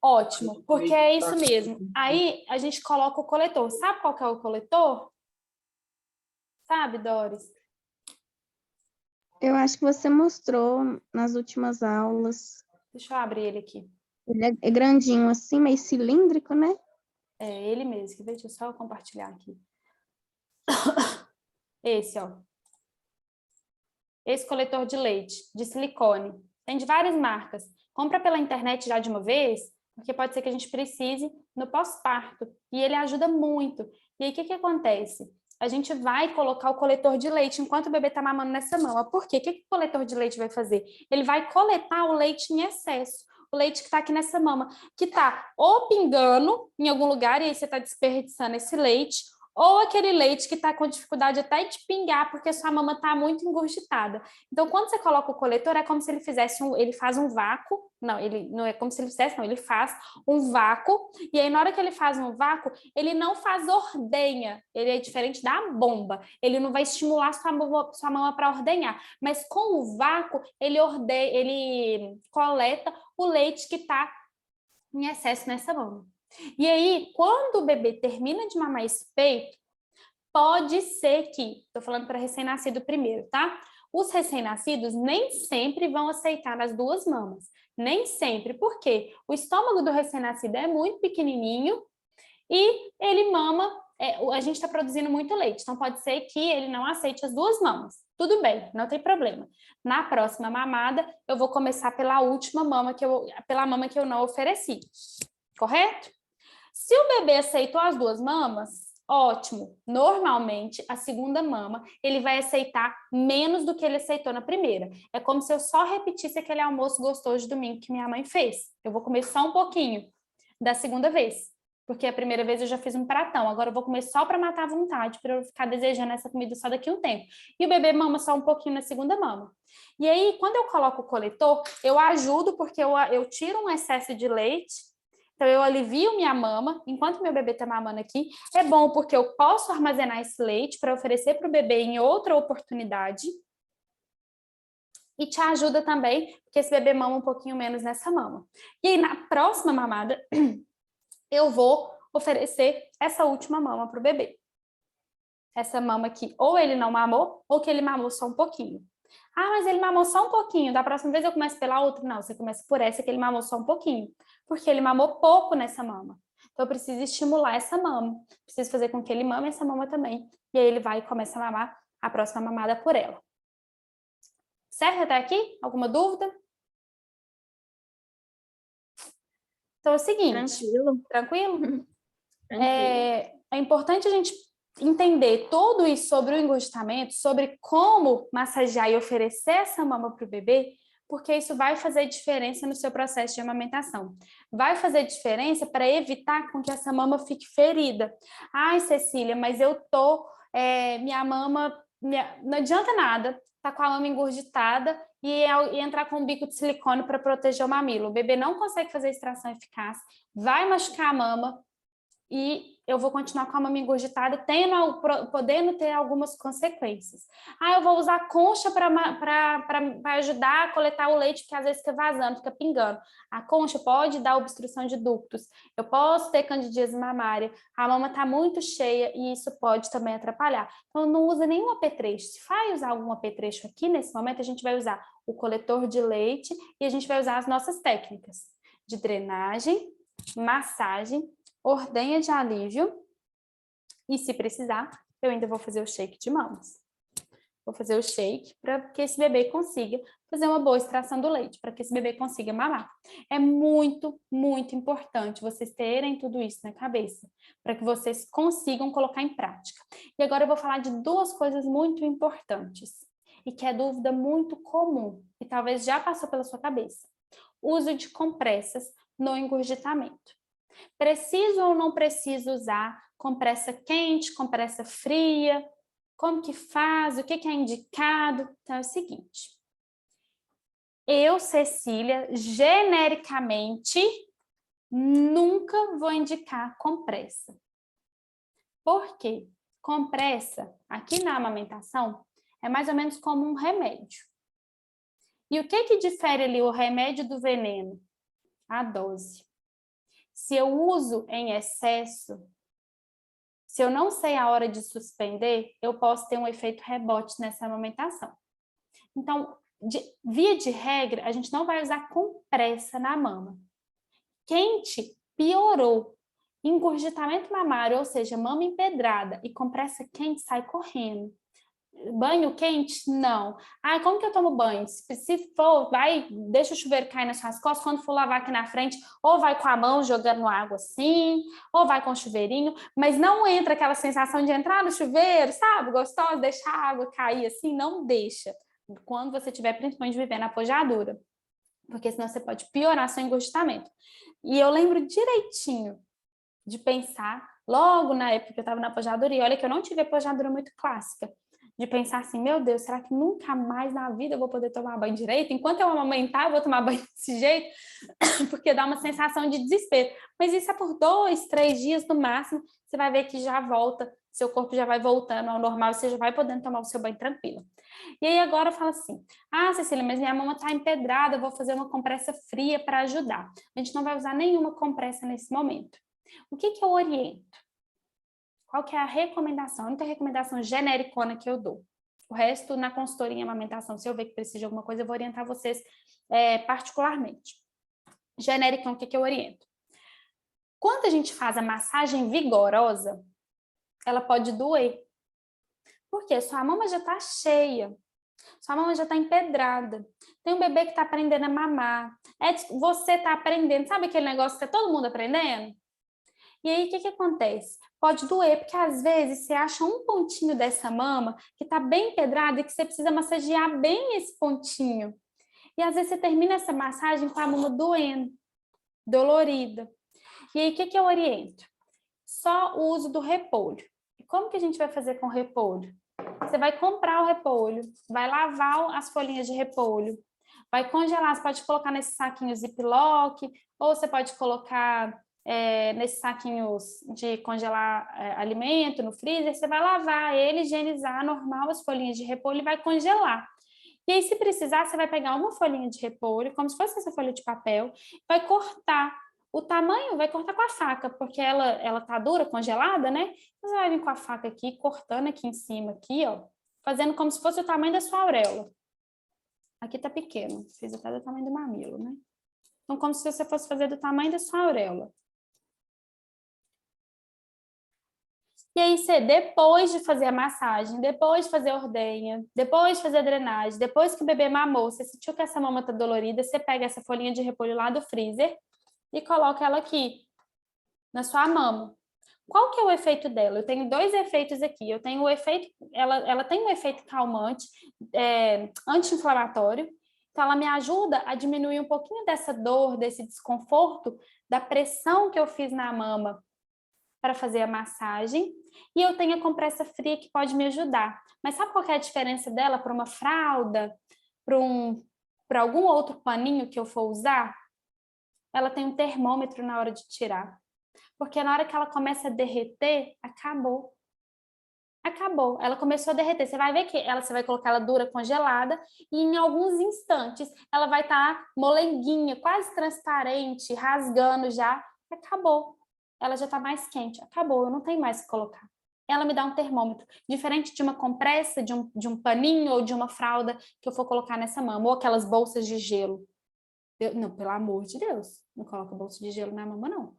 Speaker 2: Ótimo, porque é isso mesmo. Aí a gente coloca o coletor. Sabe qual que é o coletor? Sabe, Doris?
Speaker 1: Eu acho que você mostrou nas últimas aulas.
Speaker 2: Deixa eu abrir ele aqui.
Speaker 1: Ele é grandinho assim, meio cilíndrico, né?
Speaker 2: É ele mesmo. Deixa eu só compartilhar aqui. Esse, ó. Esse coletor de leite, de silicone. Tem de várias marcas. Compra pela internet já de uma vez, porque pode ser que a gente precise no pós-parto. E ele ajuda muito. E aí, o que acontece? A gente vai colocar o coletor de leite enquanto o bebê está mamando nessa mama. Por quê? O que o coletor de leite vai fazer? Ele vai coletar o leite em excesso. o leite que está aqui nessa mama, que está ou pingando em algum lugar, e aí você está desperdiçando esse leite, ou aquele leite que está com dificuldade até de pingar, porque sua mama está muito engurgitada. Então, quando você coloca o coletor, é como se ele fizesse ele faz um vácuo, não, ele não é como se ele fizesse, não, ele faz um vácuo, e aí na hora que ele faz um vácuo, ele não faz ordenha, ele é diferente da bomba, ele não vai estimular sua mama para ordenhar, mas com o vácuo, ele coleta o leite que está em excesso nessa mama. E aí, quando o bebê termina de mamar esse peito, pode ser que, estou falando para recém-nascido primeiro, tá? Os recém-nascidos nem sempre vão aceitar as duas mamas. Nem sempre, porque o estômago do recém-nascido é muito pequenininho e ele mama, a gente está produzindo muito leite, então pode ser que ele não aceite as duas mamas. Tudo bem, não tem problema. Na próxima mamada, eu vou começar pela última mama, pela mama que eu não ofereci. Correto? Se o bebê aceitou as duas mamas, ótimo. Normalmente, a segunda mama, ele vai aceitar menos do que ele aceitou na primeira. É como se eu só repetisse aquele almoço gostoso de domingo que minha mãe fez. Eu vou comer só um pouquinho da segunda vez, porque a primeira vez eu já fiz um pratão. Agora eu vou comer só para matar a vontade, para eu ficar desejando essa comida só daqui a um tempo. E o bebê mama só um pouquinho na segunda mama. E aí, quando eu coloco o coletor, eu ajudo, porque eu tiro um excesso de leite. Então, eu alivio minha mama, enquanto meu bebê está mamando aqui. É bom porque eu posso armazenar esse leite para oferecer para o bebê em outra oportunidade. E te ajuda também, porque esse bebê mama um pouquinho menos nessa mama. E aí, na próxima mamada, eu vou oferecer essa última mama para o bebê. Essa mama que ou ele não mamou, ou que ele mamou só um pouquinho. Ah, mas ele mamou só um pouquinho, da próxima vez eu começo pela outra? Não, você começa por essa que ele mamou só um pouquinho, porque ele mamou pouco nessa mama. Então, eu preciso estimular essa mama, preciso fazer com que ele mame essa mama também, e aí ele vai e começa a mamar a próxima mamada por ela. Certo até aqui? Alguma dúvida? Então, é o seguinte... Tranquilo? É importante a gente entender tudo isso sobre o engurgitamento, sobre como massagear e oferecer essa mama para o bebê, porque isso vai fazer diferença no seu processo de amamentação. Vai fazer diferença para evitar com que essa mama fique ferida. Ai, Cecília, mas minha mama, não adianta nada, tá com a mama engurgitada e entrar com um bico de silicone para proteger o mamilo. O bebê não consegue fazer extração eficaz, vai machucar a mama, e eu vou continuar com a mama engurgitada, podendo ter algumas consequências. Ah, eu vou usar concha para ajudar a coletar o leite, porque às vezes fica vazando, fica pingando. A concha pode dar obstrução de ductos. Eu posso ter candidíase mamária. A mama está muito cheia e isso pode também atrapalhar. Então, não usa nenhum apetrecho. Se vai usar algum apetrecho aqui, nesse momento, a gente vai usar o coletor de leite e a gente vai usar as nossas técnicas de drenagem, massagem, ordenha de alívio e, se precisar, eu ainda vou fazer o shake de mamas. Vou fazer o shake para que esse bebê consiga fazer uma boa extração do leite, para que esse bebê consiga mamar. É muito, muito importante vocês terem tudo isso na cabeça, para que vocês consigam colocar em prática. E agora eu vou falar de duas coisas muito importantes e que é dúvida muito comum e talvez já passou pela sua cabeça. Uso de compressas no engurgitamento. Preciso ou não preciso usar compressa quente, compressa fria? Como que faz? O que é indicado? Então, é o seguinte. Eu, Cecília, genericamente, nunca vou indicar compressa. Por quê? Compressa, aqui na amamentação, é mais ou menos como um remédio. E o que difere ali o remédio do veneno? A dose. Se eu uso em excesso, se eu não sei a hora de suspender, eu posso ter um efeito rebote nessa amamentação. Então, via de regra, a gente não vai usar compressa na mama. Quente, piorou. Engurgitamento mamário, ou seja, mama empedrada e compressa quente, sai correndo. Banho quente? Não. Ah, como que eu tomo banho? Se for, deixa o chuveiro cair nas suas costas, quando for lavar aqui na frente, ou vai com a mão jogando água assim, ou vai com o chuveirinho, mas não entra aquela sensação de entrar no chuveiro, sabe? Gostosa, deixar a água cair assim, não deixa. Quando você estiver principalmente vivendo a pojadura. porque senão você pode piorar seu engurgitamento. E eu lembro direitinho de pensar, logo na época que eu estava na apojadoria, olha que eu não tive apojadoria muito clássica, de pensar assim, meu Deus, será que nunca mais na vida eu vou poder tomar banho direito? Enquanto eu amamentar, eu vou tomar banho desse jeito? Porque dá uma sensação de desespero. Mas isso é por 2, 3 dias no máximo, você vai ver que já volta, seu corpo já vai voltando ao normal, você já vai podendo tomar o seu banho tranquilo. E aí agora eu falo assim, Cecília, mas minha mama está empedrada, eu vou fazer uma compressa fria para ajudar. A gente não vai usar nenhuma compressa nesse momento. O que eu oriento? Qual que é a recomendação? A única recomendação genericona que eu dou. O resto, na consultoria em amamentação, se eu ver que precisa de alguma coisa, eu vou orientar vocês particularmente. Genericão, o que eu oriento? Quando a gente faz a massagem vigorosa, ela pode doer. Porque sua mama já está cheia, sua mama já está empedrada. Tem um bebê que está aprendendo a mamar. Você está aprendendo, sabe aquele negócio que está todo mundo aprendendo? E aí, o que acontece? Pode doer, porque às vezes você acha um pontinho dessa mama que está bem empedrada e que você precisa massagear bem esse pontinho. E às vezes você termina essa massagem com a mama doendo, dolorida. E aí, o que eu oriento? Só o uso do repolho. E como que a gente vai fazer com o repolho? Você vai comprar o repolho, vai lavar as folhinhas de repolho, vai congelar, você pode colocar nesses saquinhos Ziploc, ou você pode colocar nesses saquinhos de congelar alimento no freezer, você vai lavar ele, higienizar normal as folhinhas de repolho e vai congelar. E aí, se precisar, você vai pegar uma folhinha de repolho, como se fosse essa folha de papel, vai cortar o tamanho, vai cortar com a faca, porque ela tá dura, congelada, né? Você vai vir com a faca aqui, cortando aqui em cima, aqui, ó, fazendo como se fosse o tamanho da sua auréola. Aqui tá pequeno, fiz até do tamanho do mamilo, né? Então, como se você fosse fazer do tamanho da sua auréola. E aí, você, depois de fazer a massagem, depois de fazer a ordenha, depois de fazer a drenagem, depois que o bebê mamou, você sentiu que essa mama tá dolorida, você pega essa folhinha de repolho lá do freezer e coloca ela aqui, na sua mama. Qual que é o efeito dela? Eu tenho 2 efeitos aqui. Eu tenho o efeito, ela tem um efeito calmante, anti-inflamatório, então ela me ajuda a diminuir um pouquinho dessa dor, desse desconforto, da pressão que eu fiz na mama para fazer a massagem, e eu tenho a compressa fria que pode me ajudar. Mas sabe qual que é a diferença dela para uma fralda, para algum outro paninho que eu for usar? Ela tem um termômetro na hora de tirar. Porque na hora que ela começa a derreter, acabou. Acabou. Ela começou a derreter. Você vai ver que você vai colocar ela dura, congelada, e em alguns instantes ela vai estar molenguinha, quase transparente, rasgando já. Acabou. Ela já está mais quente. Acabou, eu não tenho mais o que colocar. Ela me dá um termômetro. Diferente de uma compressa, de um paninho ou de uma fralda que eu for colocar nessa mama, ou aquelas bolsas de gelo. Não, pelo amor de Deus, não coloca bolsa de gelo na mama, não.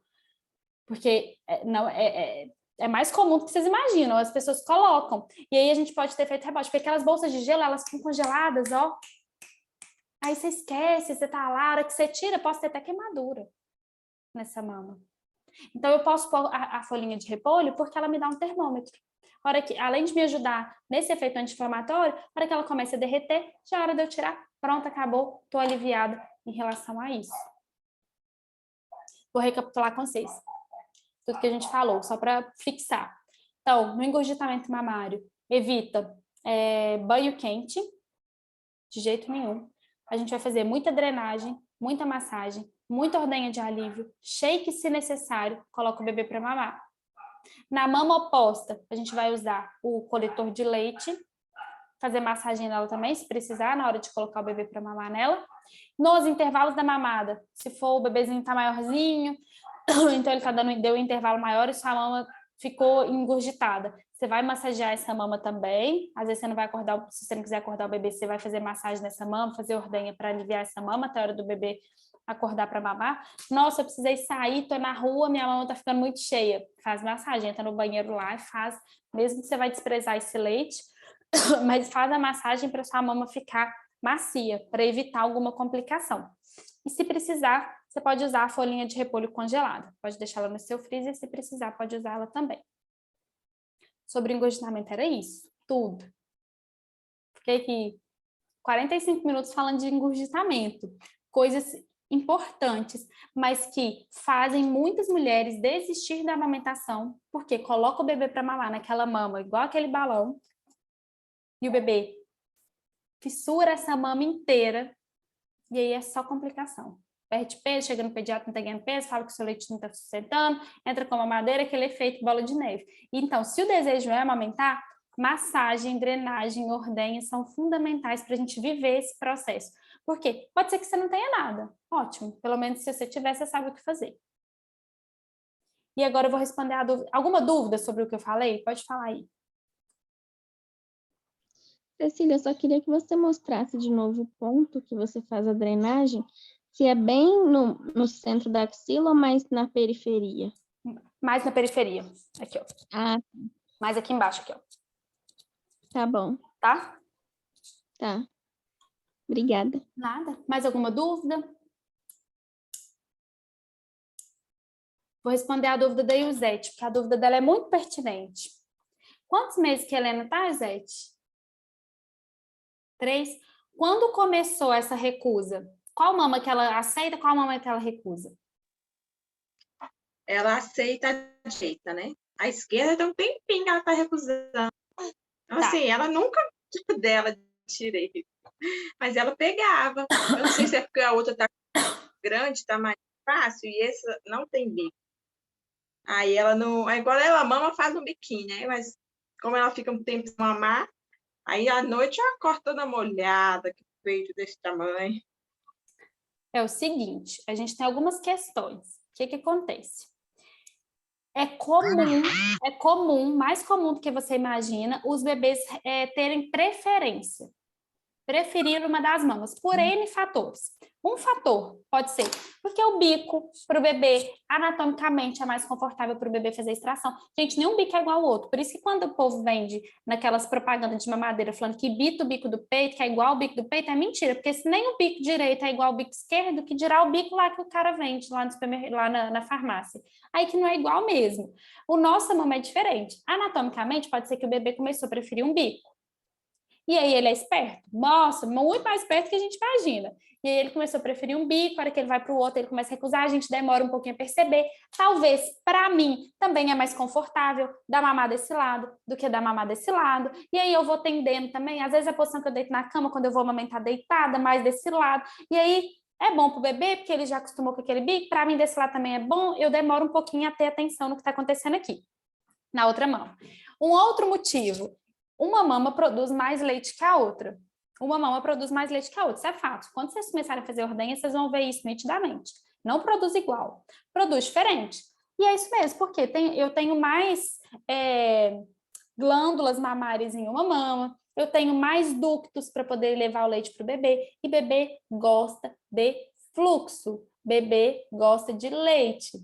Speaker 2: Porque é mais comum do que vocês imaginam, as pessoas colocam. E aí a gente pode ter feito rebote, porque aquelas bolsas de gelo, elas ficam congeladas, ó. Aí você esquece, você tá lá, a hora que você tira, pode ter até queimadura nessa mama. Então eu posso pôr a folhinha de repolho porque ela me dá um termômetro. A hora que, além de me ajudar nesse efeito anti-inflamatório, a hora que ela começa a derreter, já é hora de eu tirar. Pronto, acabou, tô aliviada em relação a isso. Vou recapitular com vocês tudo que a gente falou, só para fixar. Então, no engurgitamento mamário, evita banho quente, de jeito nenhum. A gente vai fazer muita drenagem, muita massagem, muita ordenha de alívio, shake se necessário, coloca o bebê para mamar. Na mama oposta, a gente vai usar o coletor de leite, fazer massagem nela também, se precisar, na hora de colocar o bebê para mamar nela. Nos intervalos da mamada, se for o bebezinho tá maiorzinho, então ele deu um intervalo maior e sua mama ficou engurgitada. Você vai massagear essa mama também. Às vezes você não vai acordar, se você não quiser acordar o bebê, você vai fazer massagem nessa mama, fazer ordenha para aliviar essa mama até a hora do bebê acordar para mamar. Nossa, eu precisei sair, tô na rua, minha mama tá ficando muito cheia. Faz massagem, entra no banheiro lá e faz, mesmo que você vai desprezar esse leite, mas faz a massagem para sua mama ficar macia, para evitar alguma complicação. E se precisar, você pode usar a folhinha de repolho congelada. Pode deixar ela no seu freezer, se precisar, pode usar ela também. Sobre o engurgitamento era isso, tudo. Fiquei aqui 45 minutos falando de engurgitamento. coisas importantes, mas que fazem muitas mulheres desistir da amamentação, porque coloca o bebê para mamar naquela mama, igual aquele balão, e o bebê fissura essa mama inteira, e aí é só complicação. Perde peso, chega no pediatra, não está ganhando peso, fala que o seu leite não está sustentando, entra com a mamadeira, aquele efeito bola de neve. Então, se o desejo é amamentar, massagem, drenagem, ordenha são fundamentais para a gente viver esse processo. Por quê? Pode ser que você não tenha nada. Ótimo. Pelo menos se você tiver, você sabe o que fazer. E agora eu vou responder a dúvida. Alguma dúvida sobre o que eu falei? Pode falar aí.
Speaker 1: Cecília, eu só queria que você mostrasse de novo o ponto que você faz a drenagem, se é bem no centro da axila ou mais na periferia?
Speaker 2: Mais na periferia. Aqui, ó.
Speaker 1: Ah.
Speaker 2: Mais aqui embaixo, aqui, ó.
Speaker 1: Tá bom.
Speaker 2: Tá?
Speaker 1: Tá. Obrigada.
Speaker 2: Nada. Mais alguma dúvida? Vou responder a dúvida da Iusete, porque a dúvida dela é muito pertinente. Quantos meses que a Helena tá, Iusete? 3. Quando começou essa recusa? Qual mama que ela aceita, qual mama que ela recusa?
Speaker 3: Ela aceita a direita, né? A esquerda tem um tempinho que ela tá recusando. Então, assim, ela nunca dela de direita. Mas ela pegava. Eu não sei se é porque a outra tá grande, tá mais fácil, e essa não tem bico. Aí ela não... Agora ela mama, faz um biquinho, né? Mas como ela fica um tempo sem mamar, aí à noite ela acorda toda molhada, que peito desse tamanho.
Speaker 2: É o seguinte, a gente tem algumas questões. O que acontece? É comum, mais comum do que você imagina, os bebês terem preferência. Preferir uma das mamas, por N fatores. Um fator pode ser porque o bico para o bebê, anatomicamente, é mais confortável para o bebê fazer extração. Gente, nenhum bico é igual ao outro. Por isso que quando o povo vende naquelas propagandas de mamadeira falando que bita o bico do peito, que é igual ao bico do peito, é mentira. Porque se nem o bico direito é igual ao bico esquerdo, que dirá o bico lá que o cara vende lá, no supermercado, lá na farmácia. Aí que não é igual mesmo. O nosso mama é diferente. Anatomicamente, pode ser que o bebê começou a preferir um bico. E aí ele é esperto? Nossa, muito mais esperto que a gente imagina. E aí ele começou a preferir um bico, a hora que ele vai para o outro, ele começa a recusar, a gente demora um pouquinho a perceber. Talvez, para mim, também é mais confortável dar mamar desse lado do que dar mamar desse lado. E aí eu vou tendendo também, às vezes a posição que eu deito na cama, quando eu vou amamentar deitada, mais desse lado. E aí é bom para o bebê, porque ele já acostumou com aquele bico. Para mim, desse lado também é bom, eu demoro um pouquinho a ter atenção no que está acontecendo aqui, na outra mão. Um outro motivo, uma mama produz mais leite que a outra. Uma mama produz mais leite que a outra, isso é fato. Quando vocês começarem a fazer ordenha, vocês vão ver isso nitidamente. Não produz igual, produz diferente. E é isso mesmo, porque eu tenho mais glândulas mamárias em uma mama, eu tenho mais ductos para poder levar o leite para o bebê, e bebê gosta de fluxo, bebê gosta de leite.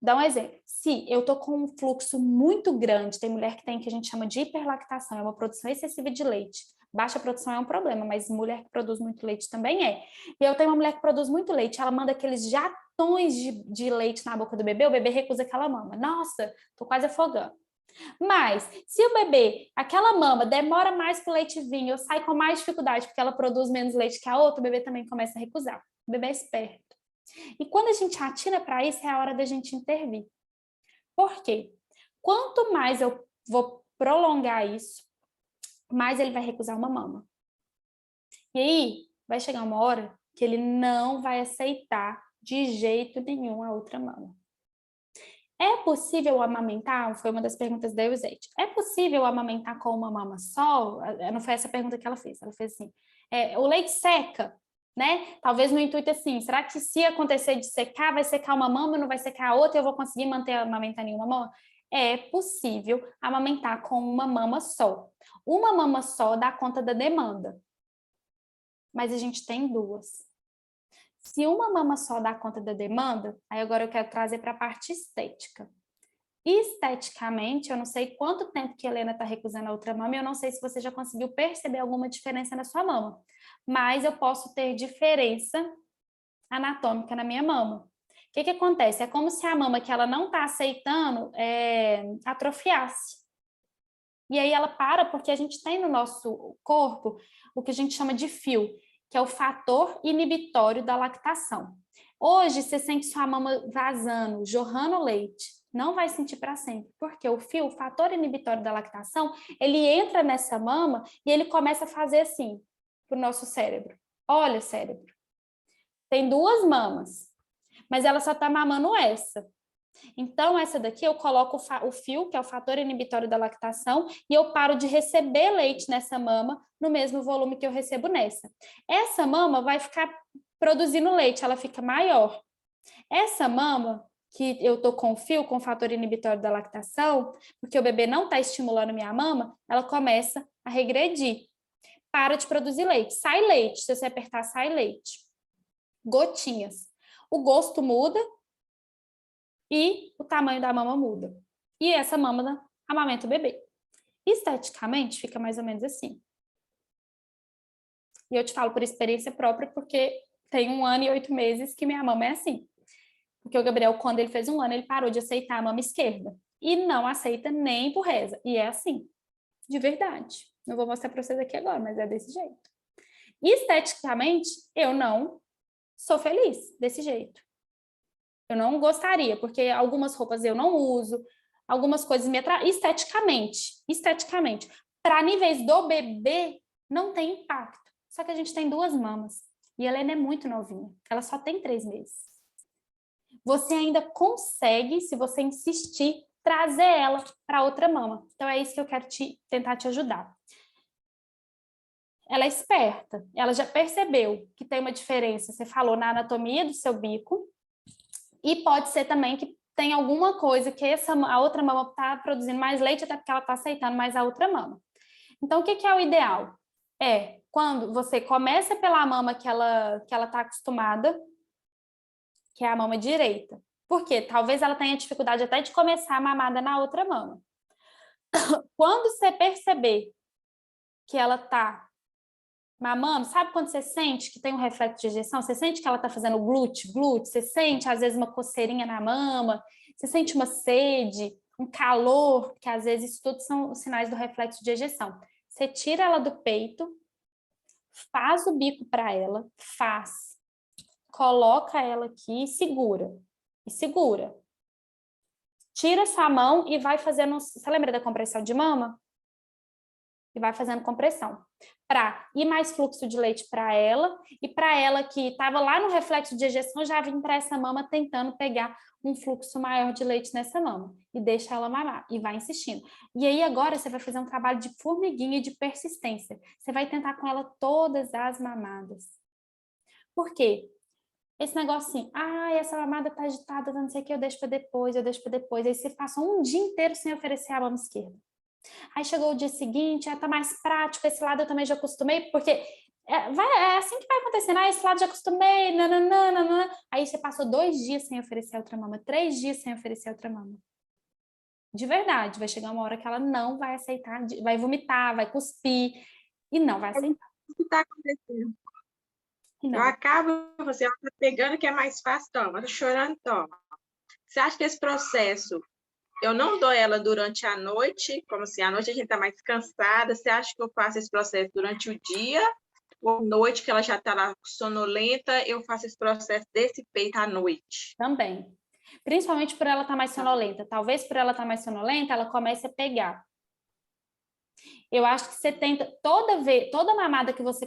Speaker 2: Dá um exemplo. Se eu tô com um fluxo muito grande, tem mulher que tem que a gente chama de hiperlactação, é uma produção excessiva de leite. Baixa produção é um problema, mas mulher que produz muito leite também é. E eu tenho uma mulher que produz muito leite, ela manda aqueles jatões de leite na boca do bebê, o bebê recusa aquela mama. Nossa, tô quase afogando. Mas, se o bebê, aquela mama demora mais para o leite vir, eu saio com mais dificuldade porque ela produz menos leite que a outra, o bebê também começa a recusar. O bebê é esperto. E quando a gente atira para isso, é a hora da gente intervir. Por quê? Quanto mais eu vou prolongar isso, mais ele vai recusar uma mama. E aí, vai chegar uma hora que ele não vai aceitar de jeito nenhum a outra mama. É possível amamentar? Foi uma das perguntas da Eusete. É possível amamentar com uma mama só? Não foi essa a pergunta que ela fez. Ela fez assim, o leite seca, né? Talvez no intuito assim, será que se acontecer de secar, vai secar uma mama, não vai secar a outra e eu vou conseguir manter amamentar em uma mama? É possível amamentar com uma mama só. Uma mama só dá conta da demanda. Mas a gente tem duas. Se uma mama só dá conta da demanda, aí agora eu quero trazer para a parte estética. Esteticamente, eu não sei quanto tempo que a Helena está recusando a outra mama, e eu não sei se você já conseguiu perceber alguma diferença na sua mama, mas eu posso ter diferença anatômica na minha mama. O que acontece? É como se a mama que ela não está aceitando atrofiasse. E aí ela para porque a gente tem no nosso corpo o que a gente chama de fio, que é o fator inibitório da lactação. Hoje, você sente sua mama vazando, jorrando leite. Não vai sentir para sempre, porque o fio, o fator inibitório da lactação, ele entra nessa mama e ele começa a fazer assim, para o nosso cérebro. Olha, cérebro, tem 2 mamas, mas ela só está mamando essa. Então, essa daqui eu coloco o fio, que é o fator inibitório da lactação, e eu paro de receber leite nessa mama no mesmo volume que eu recebo nessa. Essa mama vai ficar produzindo leite, ela fica maior. Essa mama que eu tô com o fio, com o fator inibitório da lactação, porque o bebê não está estimulando minha mama, ela começa a regredir. Para de produzir leite. Sai leite, se você apertar, sai leite. Gotinhas. O gosto muda e o tamanho da mama muda. E essa mama amamenta o bebê. Esteticamente, fica mais ou menos assim. E eu te falo por experiência própria, porque tem 1 ano e 8 meses que minha mama é assim. Porque o Gabriel, quando ele fez 1 ano, ele parou de aceitar a mama esquerda. E não aceita nem por reza. E é assim, de verdade. Não vou mostrar para vocês aqui agora, mas é desse jeito. Esteticamente, eu não sou feliz desse jeito. Eu não gostaria, porque algumas roupas eu não uso, algumas coisas me atraem esteticamente. Para níveis do bebê, não tem impacto. Só que a gente tem 2 mamas. E a Helena é muito novinha. Ela só tem 3 meses. Você ainda consegue, se você insistir, trazer ela para outra mama. Então, é isso que eu quero tentar te ajudar. Ela é esperta, ela já percebeu que tem uma diferença, você falou, na anatomia do seu bico, e pode ser também que tem alguma coisa que a outra mama está produzindo mais leite, até porque ela está aceitando mais a outra mama. Então, o que é o ideal? É quando você começa pela mama que ela está acostumada, que é a mama direita. Porque talvez ela tenha dificuldade até de começar a mamada na outra mama. Quando você perceber que ela está mamando, sabe quando você sente que tem um reflexo de ejeção? Você sente que ela está fazendo glúteo, você sente às vezes uma coceirinha na mama, você sente uma sede, um calor, que às vezes isso tudo são os sinais do reflexo de ejeção. Você tira ela do peito, faz o bico para ela, coloca ela aqui e segura. Tira sua mão e vai fazendo, você lembra da compressão de mama? E vai fazendo compressão. Para ir mais fluxo de leite para ela, e para ela que estava lá no reflexo de ejeção, já vim para essa mama tentando pegar um fluxo maior de leite nessa mama. E deixa ela mamar, e vai insistindo. E aí agora você vai fazer um trabalho de formiguinha e de persistência. Você vai tentar com ela todas as mamadas. Por quê? Esse negócio assim, essa mamada tá agitada, não sei o que, eu deixo para depois. Aí você passou um dia inteiro sem oferecer a mama esquerda. Aí chegou o dia seguinte, tá mais prático, esse lado eu também já acostumei, porque é assim que vai acontecendo, esse lado já acostumei, nananana. Aí você passou 2 dias sem oferecer outra mama, 3 dias sem oferecer outra mama. De verdade, vai chegar uma hora que ela não vai aceitar, vai vomitar, vai cuspir, e não vai aceitar.
Speaker 3: O que está acontecendo? Eu acabo, você ela tá pegando que é mais fácil, toma, tá chorando, toma. Você acha que esse processo, eu não dou ela durante a noite, como assim, à noite a gente está mais cansada, você acha que eu faço esse processo durante o dia, ou à noite, que ela já está lá sonolenta, eu faço esse processo desse peito à noite?
Speaker 2: Também. Principalmente por ela estar mais sonolenta. Talvez por ela estar mais sonolenta, ela comece a pegar. Eu acho que você tenta, toda mamada que você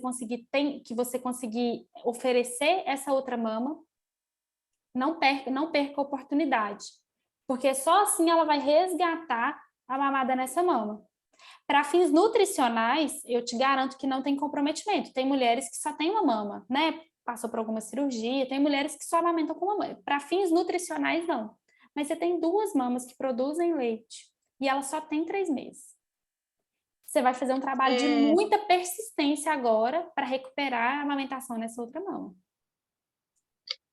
Speaker 2: conseguir oferecer essa outra mama, não perca a oportunidade. Porque só assim ela vai resgatar a mamada nessa mama. Para fins nutricionais, eu te garanto que não tem comprometimento. Tem mulheres que só têm uma mama, né? Passou por alguma cirurgia, tem mulheres que só amamentam com uma mama. Para fins nutricionais, não. Mas você tem 2 mamas que produzem leite e ela só tem 3 meses. Você vai fazer um trabalho de muita persistência agora para recuperar a amamentação nessa outra mama.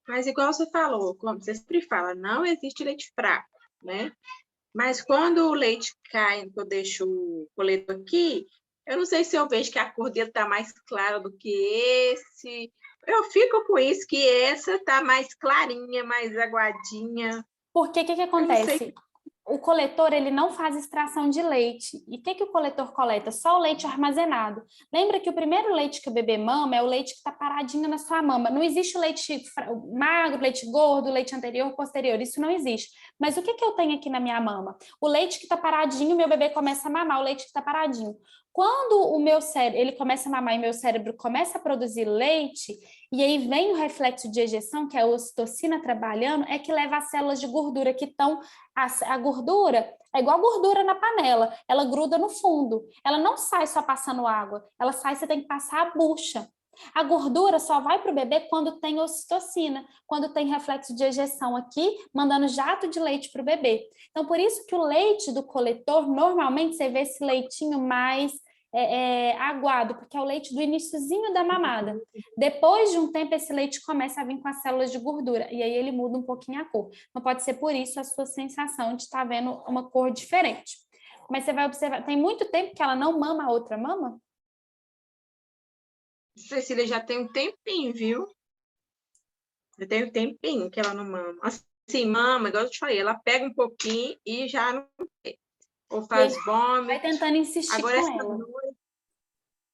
Speaker 3: Mas igual você falou, como você sempre fala, não existe leite fraco, né? Mas quando o leite cai, eu deixo o coleto aqui, eu não sei se eu vejo que a cor dele está mais clara do que esse. Eu fico com isso, que essa está mais clarinha, mais aguadinha.
Speaker 2: Porque o que acontece? o coletor, ele não faz extração de leite. E o que o coletor coleta? Só o leite armazenado. Lembra que o primeiro leite que o bebê mama é o leite que está paradinho na sua mama. Não existe leite magro, leite gordo, leite anterior, posterior. Isso não existe. Mas o que eu tenho aqui na minha mama? O leite que está paradinho, meu bebê começa a mamar o leite que está paradinho. Quando o meu cérebro, ele começa a mamar e meu cérebro começa a produzir leite, e aí vem o reflexo de ejeção, que é a ocitocina trabalhando, é que leva as células de gordura que estão... A gordura é igual a gordura na panela, ela gruda no fundo. Ela não sai só passando água, ela sai, você tem que passar a bucha. A gordura só vai para o bebê quando tem ocitocina, quando tem reflexo de ejeção aqui, mandando jato de leite para o bebê. Então, por isso que o leite do coletor, normalmente você vê esse leitinho mais aguado, porque é o leite do iniciozinho da mamada. Depois de um tempo, esse leite começa a vir com as células de gordura, e aí ele muda um pouquinho a cor. Não pode ser por isso a sua sensação de estar vendo uma cor diferente. Mas você vai observar, tem muito tempo que ela não mama a outra mama?
Speaker 3: Cecília já tem um tempinho, viu? Já tem um tempinho que ela não mama. Assim, mama, igual eu te falei, ela pega um pouquinho e já não quer. Ou faz vômito.
Speaker 2: Vai tentando insistir
Speaker 3: agora,
Speaker 2: com ela.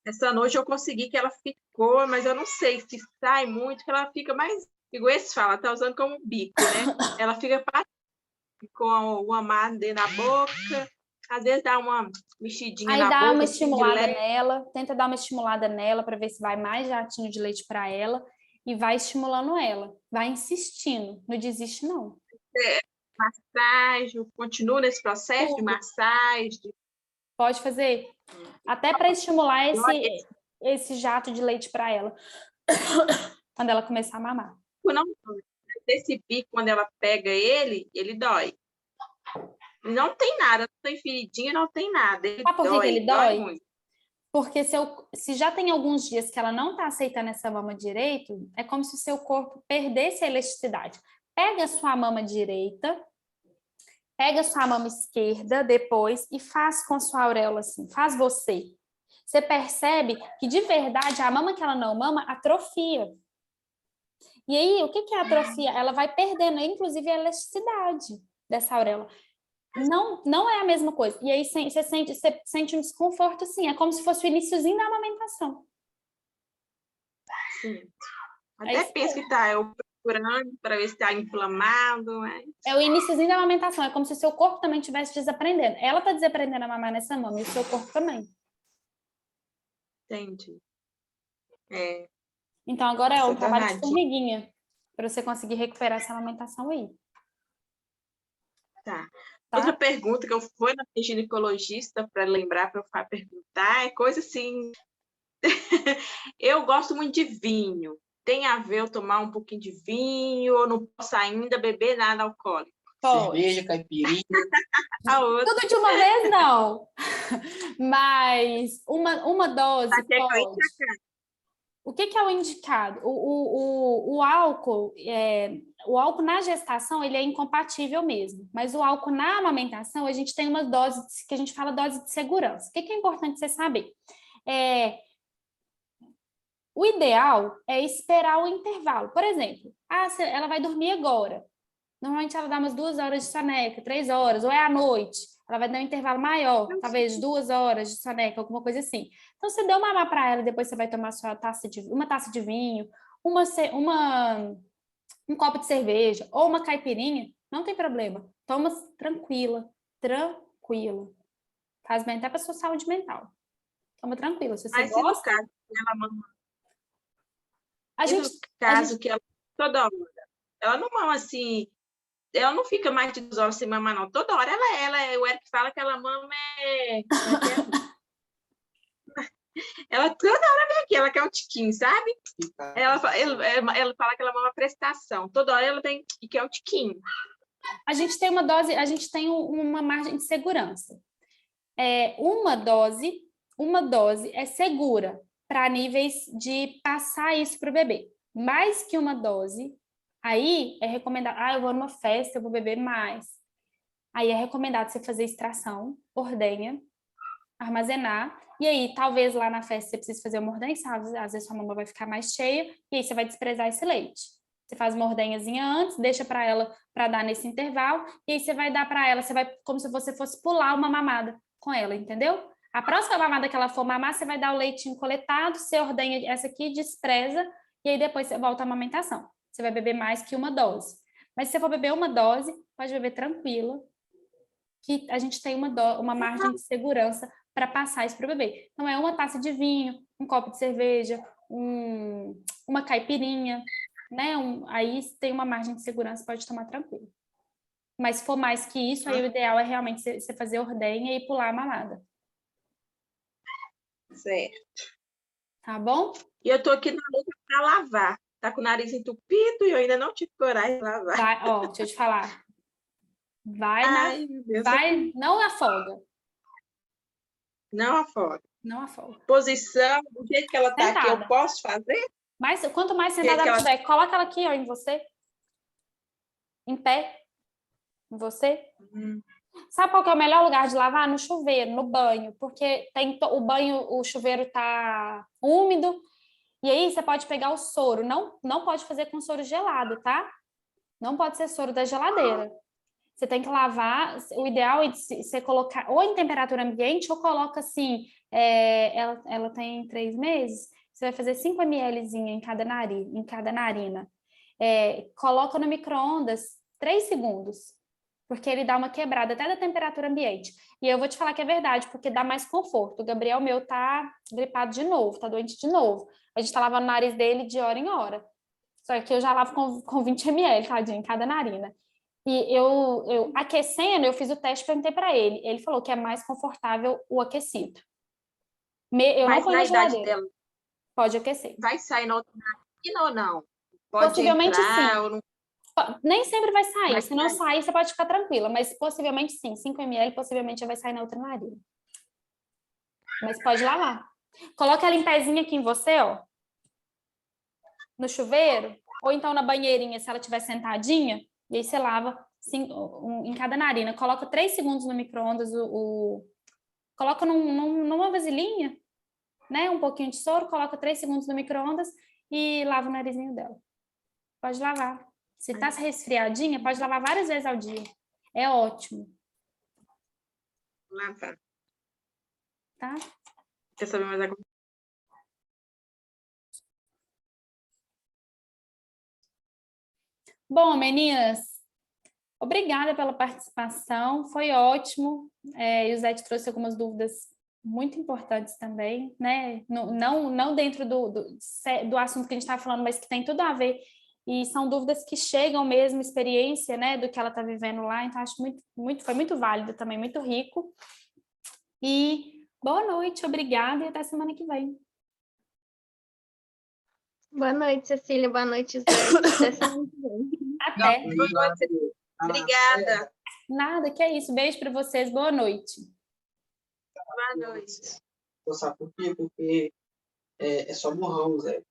Speaker 3: Essa noite eu consegui que ela ficou, mas eu não sei se sai muito, que ela fica mais... Igual esse fala, tá usando como bico, né? Ela fica com o amado dentro da boca, às vezes dá uma mexidinha
Speaker 2: aí
Speaker 3: na
Speaker 2: dá
Speaker 3: boca.
Speaker 2: uma
Speaker 3: Assim,
Speaker 2: estimulada nela, tenta dar uma estimulada nela para ver se vai mais jatinho de leite para ela e vai estimulando ela, vai insistindo, não desiste não.
Speaker 3: Massagem, continua nesse processo de massagem.
Speaker 2: Pode fazer, até para estimular esse jato de leite para ela, quando ela começar a mamar.
Speaker 3: Não, esse bico, quando ela pega ele dói. Não tem nada, não tem feridinha, não tem nada. Ele
Speaker 2: Sabe por que ele dói?
Speaker 3: muito.
Speaker 2: Porque se já tem alguns dias que ela não está aceitando essa mama direito, é como se o seu corpo perdesse a elasticidade. Pega a sua mama direita, pega a sua mama esquerda depois e faz com a sua auréola assim, faz você. Você percebe que, de verdade, a mama que ela não mama atrofia. E aí, o que é a atrofia? Ela vai perdendo, inclusive, a elasticidade dessa auréola. Não é a mesma coisa. E aí, você sente um desconforto, assim. É como se fosse o iniciozinho da amamentação.
Speaker 3: Sim. Até penso que está eu procurando para ver se está inflamado. Mas...
Speaker 2: É o iniciozinho da amamentação. É como se o seu corpo também estivesse desaprendendo. Ela está desaprendendo a mamar nessa mama e o seu corpo também.
Speaker 3: Entendi.
Speaker 2: Então, agora é um trabalho de formiguinha para você conseguir recuperar essa amamentação aí.
Speaker 3: Tá. Outra pergunta que eu fui na ginecologista para lembrar, para eu perguntar, é coisa assim... Eu gosto muito de vinho. Tem a ver eu tomar um pouquinho de vinho ou não posso ainda beber nada alcoólico?
Speaker 4: Cerveja, caipirinha.
Speaker 2: Tudo de uma vez, não. Mas uma dose pode. O que é o indicado? O álcool, o álcool na gestação ele é incompatível mesmo, mas o álcool na amamentação a gente tem uma dose que a gente fala dose de segurança. O que é importante você saber? O ideal é esperar o intervalo. Por exemplo, ela vai dormir agora. Normalmente ela dá umas 2 horas de soneca, 3 horas, ou é à noite. Ela vai dar um intervalo maior, talvez 2 horas de soneca, alguma coisa assim. Então, você deu mamar para ela, depois você vai tomar uma taça de vinho, um copo de cerveja, ou uma caipirinha, não tem problema. Toma tranquila. Faz bem até para sua saúde mental. Toma tranquila. Se você gosta...
Speaker 3: no caso, ela mama... que ela toda hora, ela não mama assim... Ela não fica mais de 2 horas sem mamar, não. Toda hora o Eric fala que ela mama ela toda hora vem aqui, ela quer um tiquinho, sabe? Ela fala que ela mama prestação. Toda hora ela tem e quer um tiquinho.
Speaker 2: A gente tem uma margem de segurança. Uma dose é segura para níveis de passar isso para o bebê. Mais que uma dose, aí é recomendado, eu vou numa festa, eu vou beber mais. Aí é recomendado você fazer extração, ordenha, armazenar, e aí talvez lá na festa você precise fazer uma ordenha, às vezes sua mama vai ficar mais cheia, e aí você vai desprezar esse leite. Você faz uma ordenhazinha antes, deixa para ela para dar nesse intervalo, e aí você vai dar para ela, você vai como se você fosse pular uma mamada com ela, entendeu? A próxima mamada que ela for mamar, você vai dar o leitinho coletado, você ordenha essa aqui, despreza, e aí depois você volta à amamentação. Você vai beber mais que uma dose. Mas se você for beber uma dose, pode beber tranquila, que a gente tem uma margem de segurança para passar isso para o bebê. Então, é uma taça de vinho, um copo de cerveja, uma caipirinha, né? Aí tem uma margem de segurança, pode tomar tranquilo. Mas se for mais que isso, aí o ideal é realmente você fazer ordenha e pular a mamada.
Speaker 3: Certo.
Speaker 2: Tá bom?
Speaker 3: E eu tô aqui na luta para lavar. Tá com o nariz entupido e eu ainda não tive coragem de lavar.
Speaker 2: Vai, ó, deixa eu te falar. Não afoga.
Speaker 3: Não afoga.
Speaker 2: Não afoga.
Speaker 3: Posição, do jeito que ela tá
Speaker 2: Sentada.
Speaker 3: aqui, eu posso fazer?
Speaker 2: Mas quanto mais sentada ela estiver, coloca ela aqui, ó, em você. Em pé. Em você. Sabe qual que é o melhor lugar de lavar? No chuveiro, no banho, porque o chuveiro tá úmido, e aí você pode pegar o soro. Não pode fazer com soro gelado, tá? Não pode ser soro da geladeira. Você tem que lavar, o ideal é você colocar ou em temperatura ambiente ou coloca assim, ela tem 3 meses, você vai fazer 5 mlzinho em cada narina. Coloca no micro-ondas 3 segundos, porque ele dá uma quebrada até da temperatura ambiente. E eu vou te falar que é verdade, porque dá mais conforto. O Gabriel meu tá gripado de novo, tá doente de novo. A gente tá lavando o nariz dele de hora em hora. Só que eu já lavo com 20 ml, tadinho, em cada narina. E eu aquecendo, eu fiz o teste e perguntei para ele. Ele falou que é mais confortável o aquecido. Eu
Speaker 3: Mas
Speaker 2: não ponho
Speaker 3: na
Speaker 2: na
Speaker 3: idade
Speaker 2: geladeira.
Speaker 3: dela,
Speaker 2: pode aquecer.
Speaker 3: vai sair na outra narina ou não? Pode
Speaker 2: Possivelmente
Speaker 3: entrar
Speaker 2: sim.
Speaker 3: ou não?
Speaker 2: Nem sempre vai sair.
Speaker 3: Vai
Speaker 2: Se não
Speaker 3: sair.
Speaker 2: sair, você pode ficar tranquila. Mas possivelmente sim. 5 ml possivelmente já vai sair na outra narina. Mas pode lavar. Coloca ela em pezinho aqui em você, ó. No chuveiro. Ou então na banheirinha, se ela estiver sentadinha. E aí você lava em cada narina. Coloca 3 segundos no micro-ondas. Coloca numa vasilhinha, né? Um pouquinho de soro. Coloca 3 segundos no micro-ondas e lava o narizinho dela. Pode lavar. Se tá resfriadinha, pode lavar várias vezes ao dia. É ótimo.
Speaker 3: Lavar.
Speaker 2: Tá?
Speaker 3: Quer saber mais alguma?
Speaker 2: Bom, meninas, obrigada pela participação. Foi ótimo. E o Zé te trouxe algumas dúvidas muito importantes também, né? Não dentro do assunto que a gente estava falando, mas que tem tudo a ver. E são dúvidas que chegam mesmo, experiência, né, do que ela está vivendo lá. Então, acho foi muito válido também, muito rico. E boa noite, obrigada e até semana que vem.
Speaker 1: Boa noite, Cecília. Boa noite, Zé. Até semana que vem.
Speaker 2: Até.
Speaker 3: Boa noite. Obrigada.
Speaker 2: Nada, que é isso. Beijo para vocês. Boa noite.
Speaker 3: Boa noite.
Speaker 4: Sabe por quê? Porque é só borrão, Zé.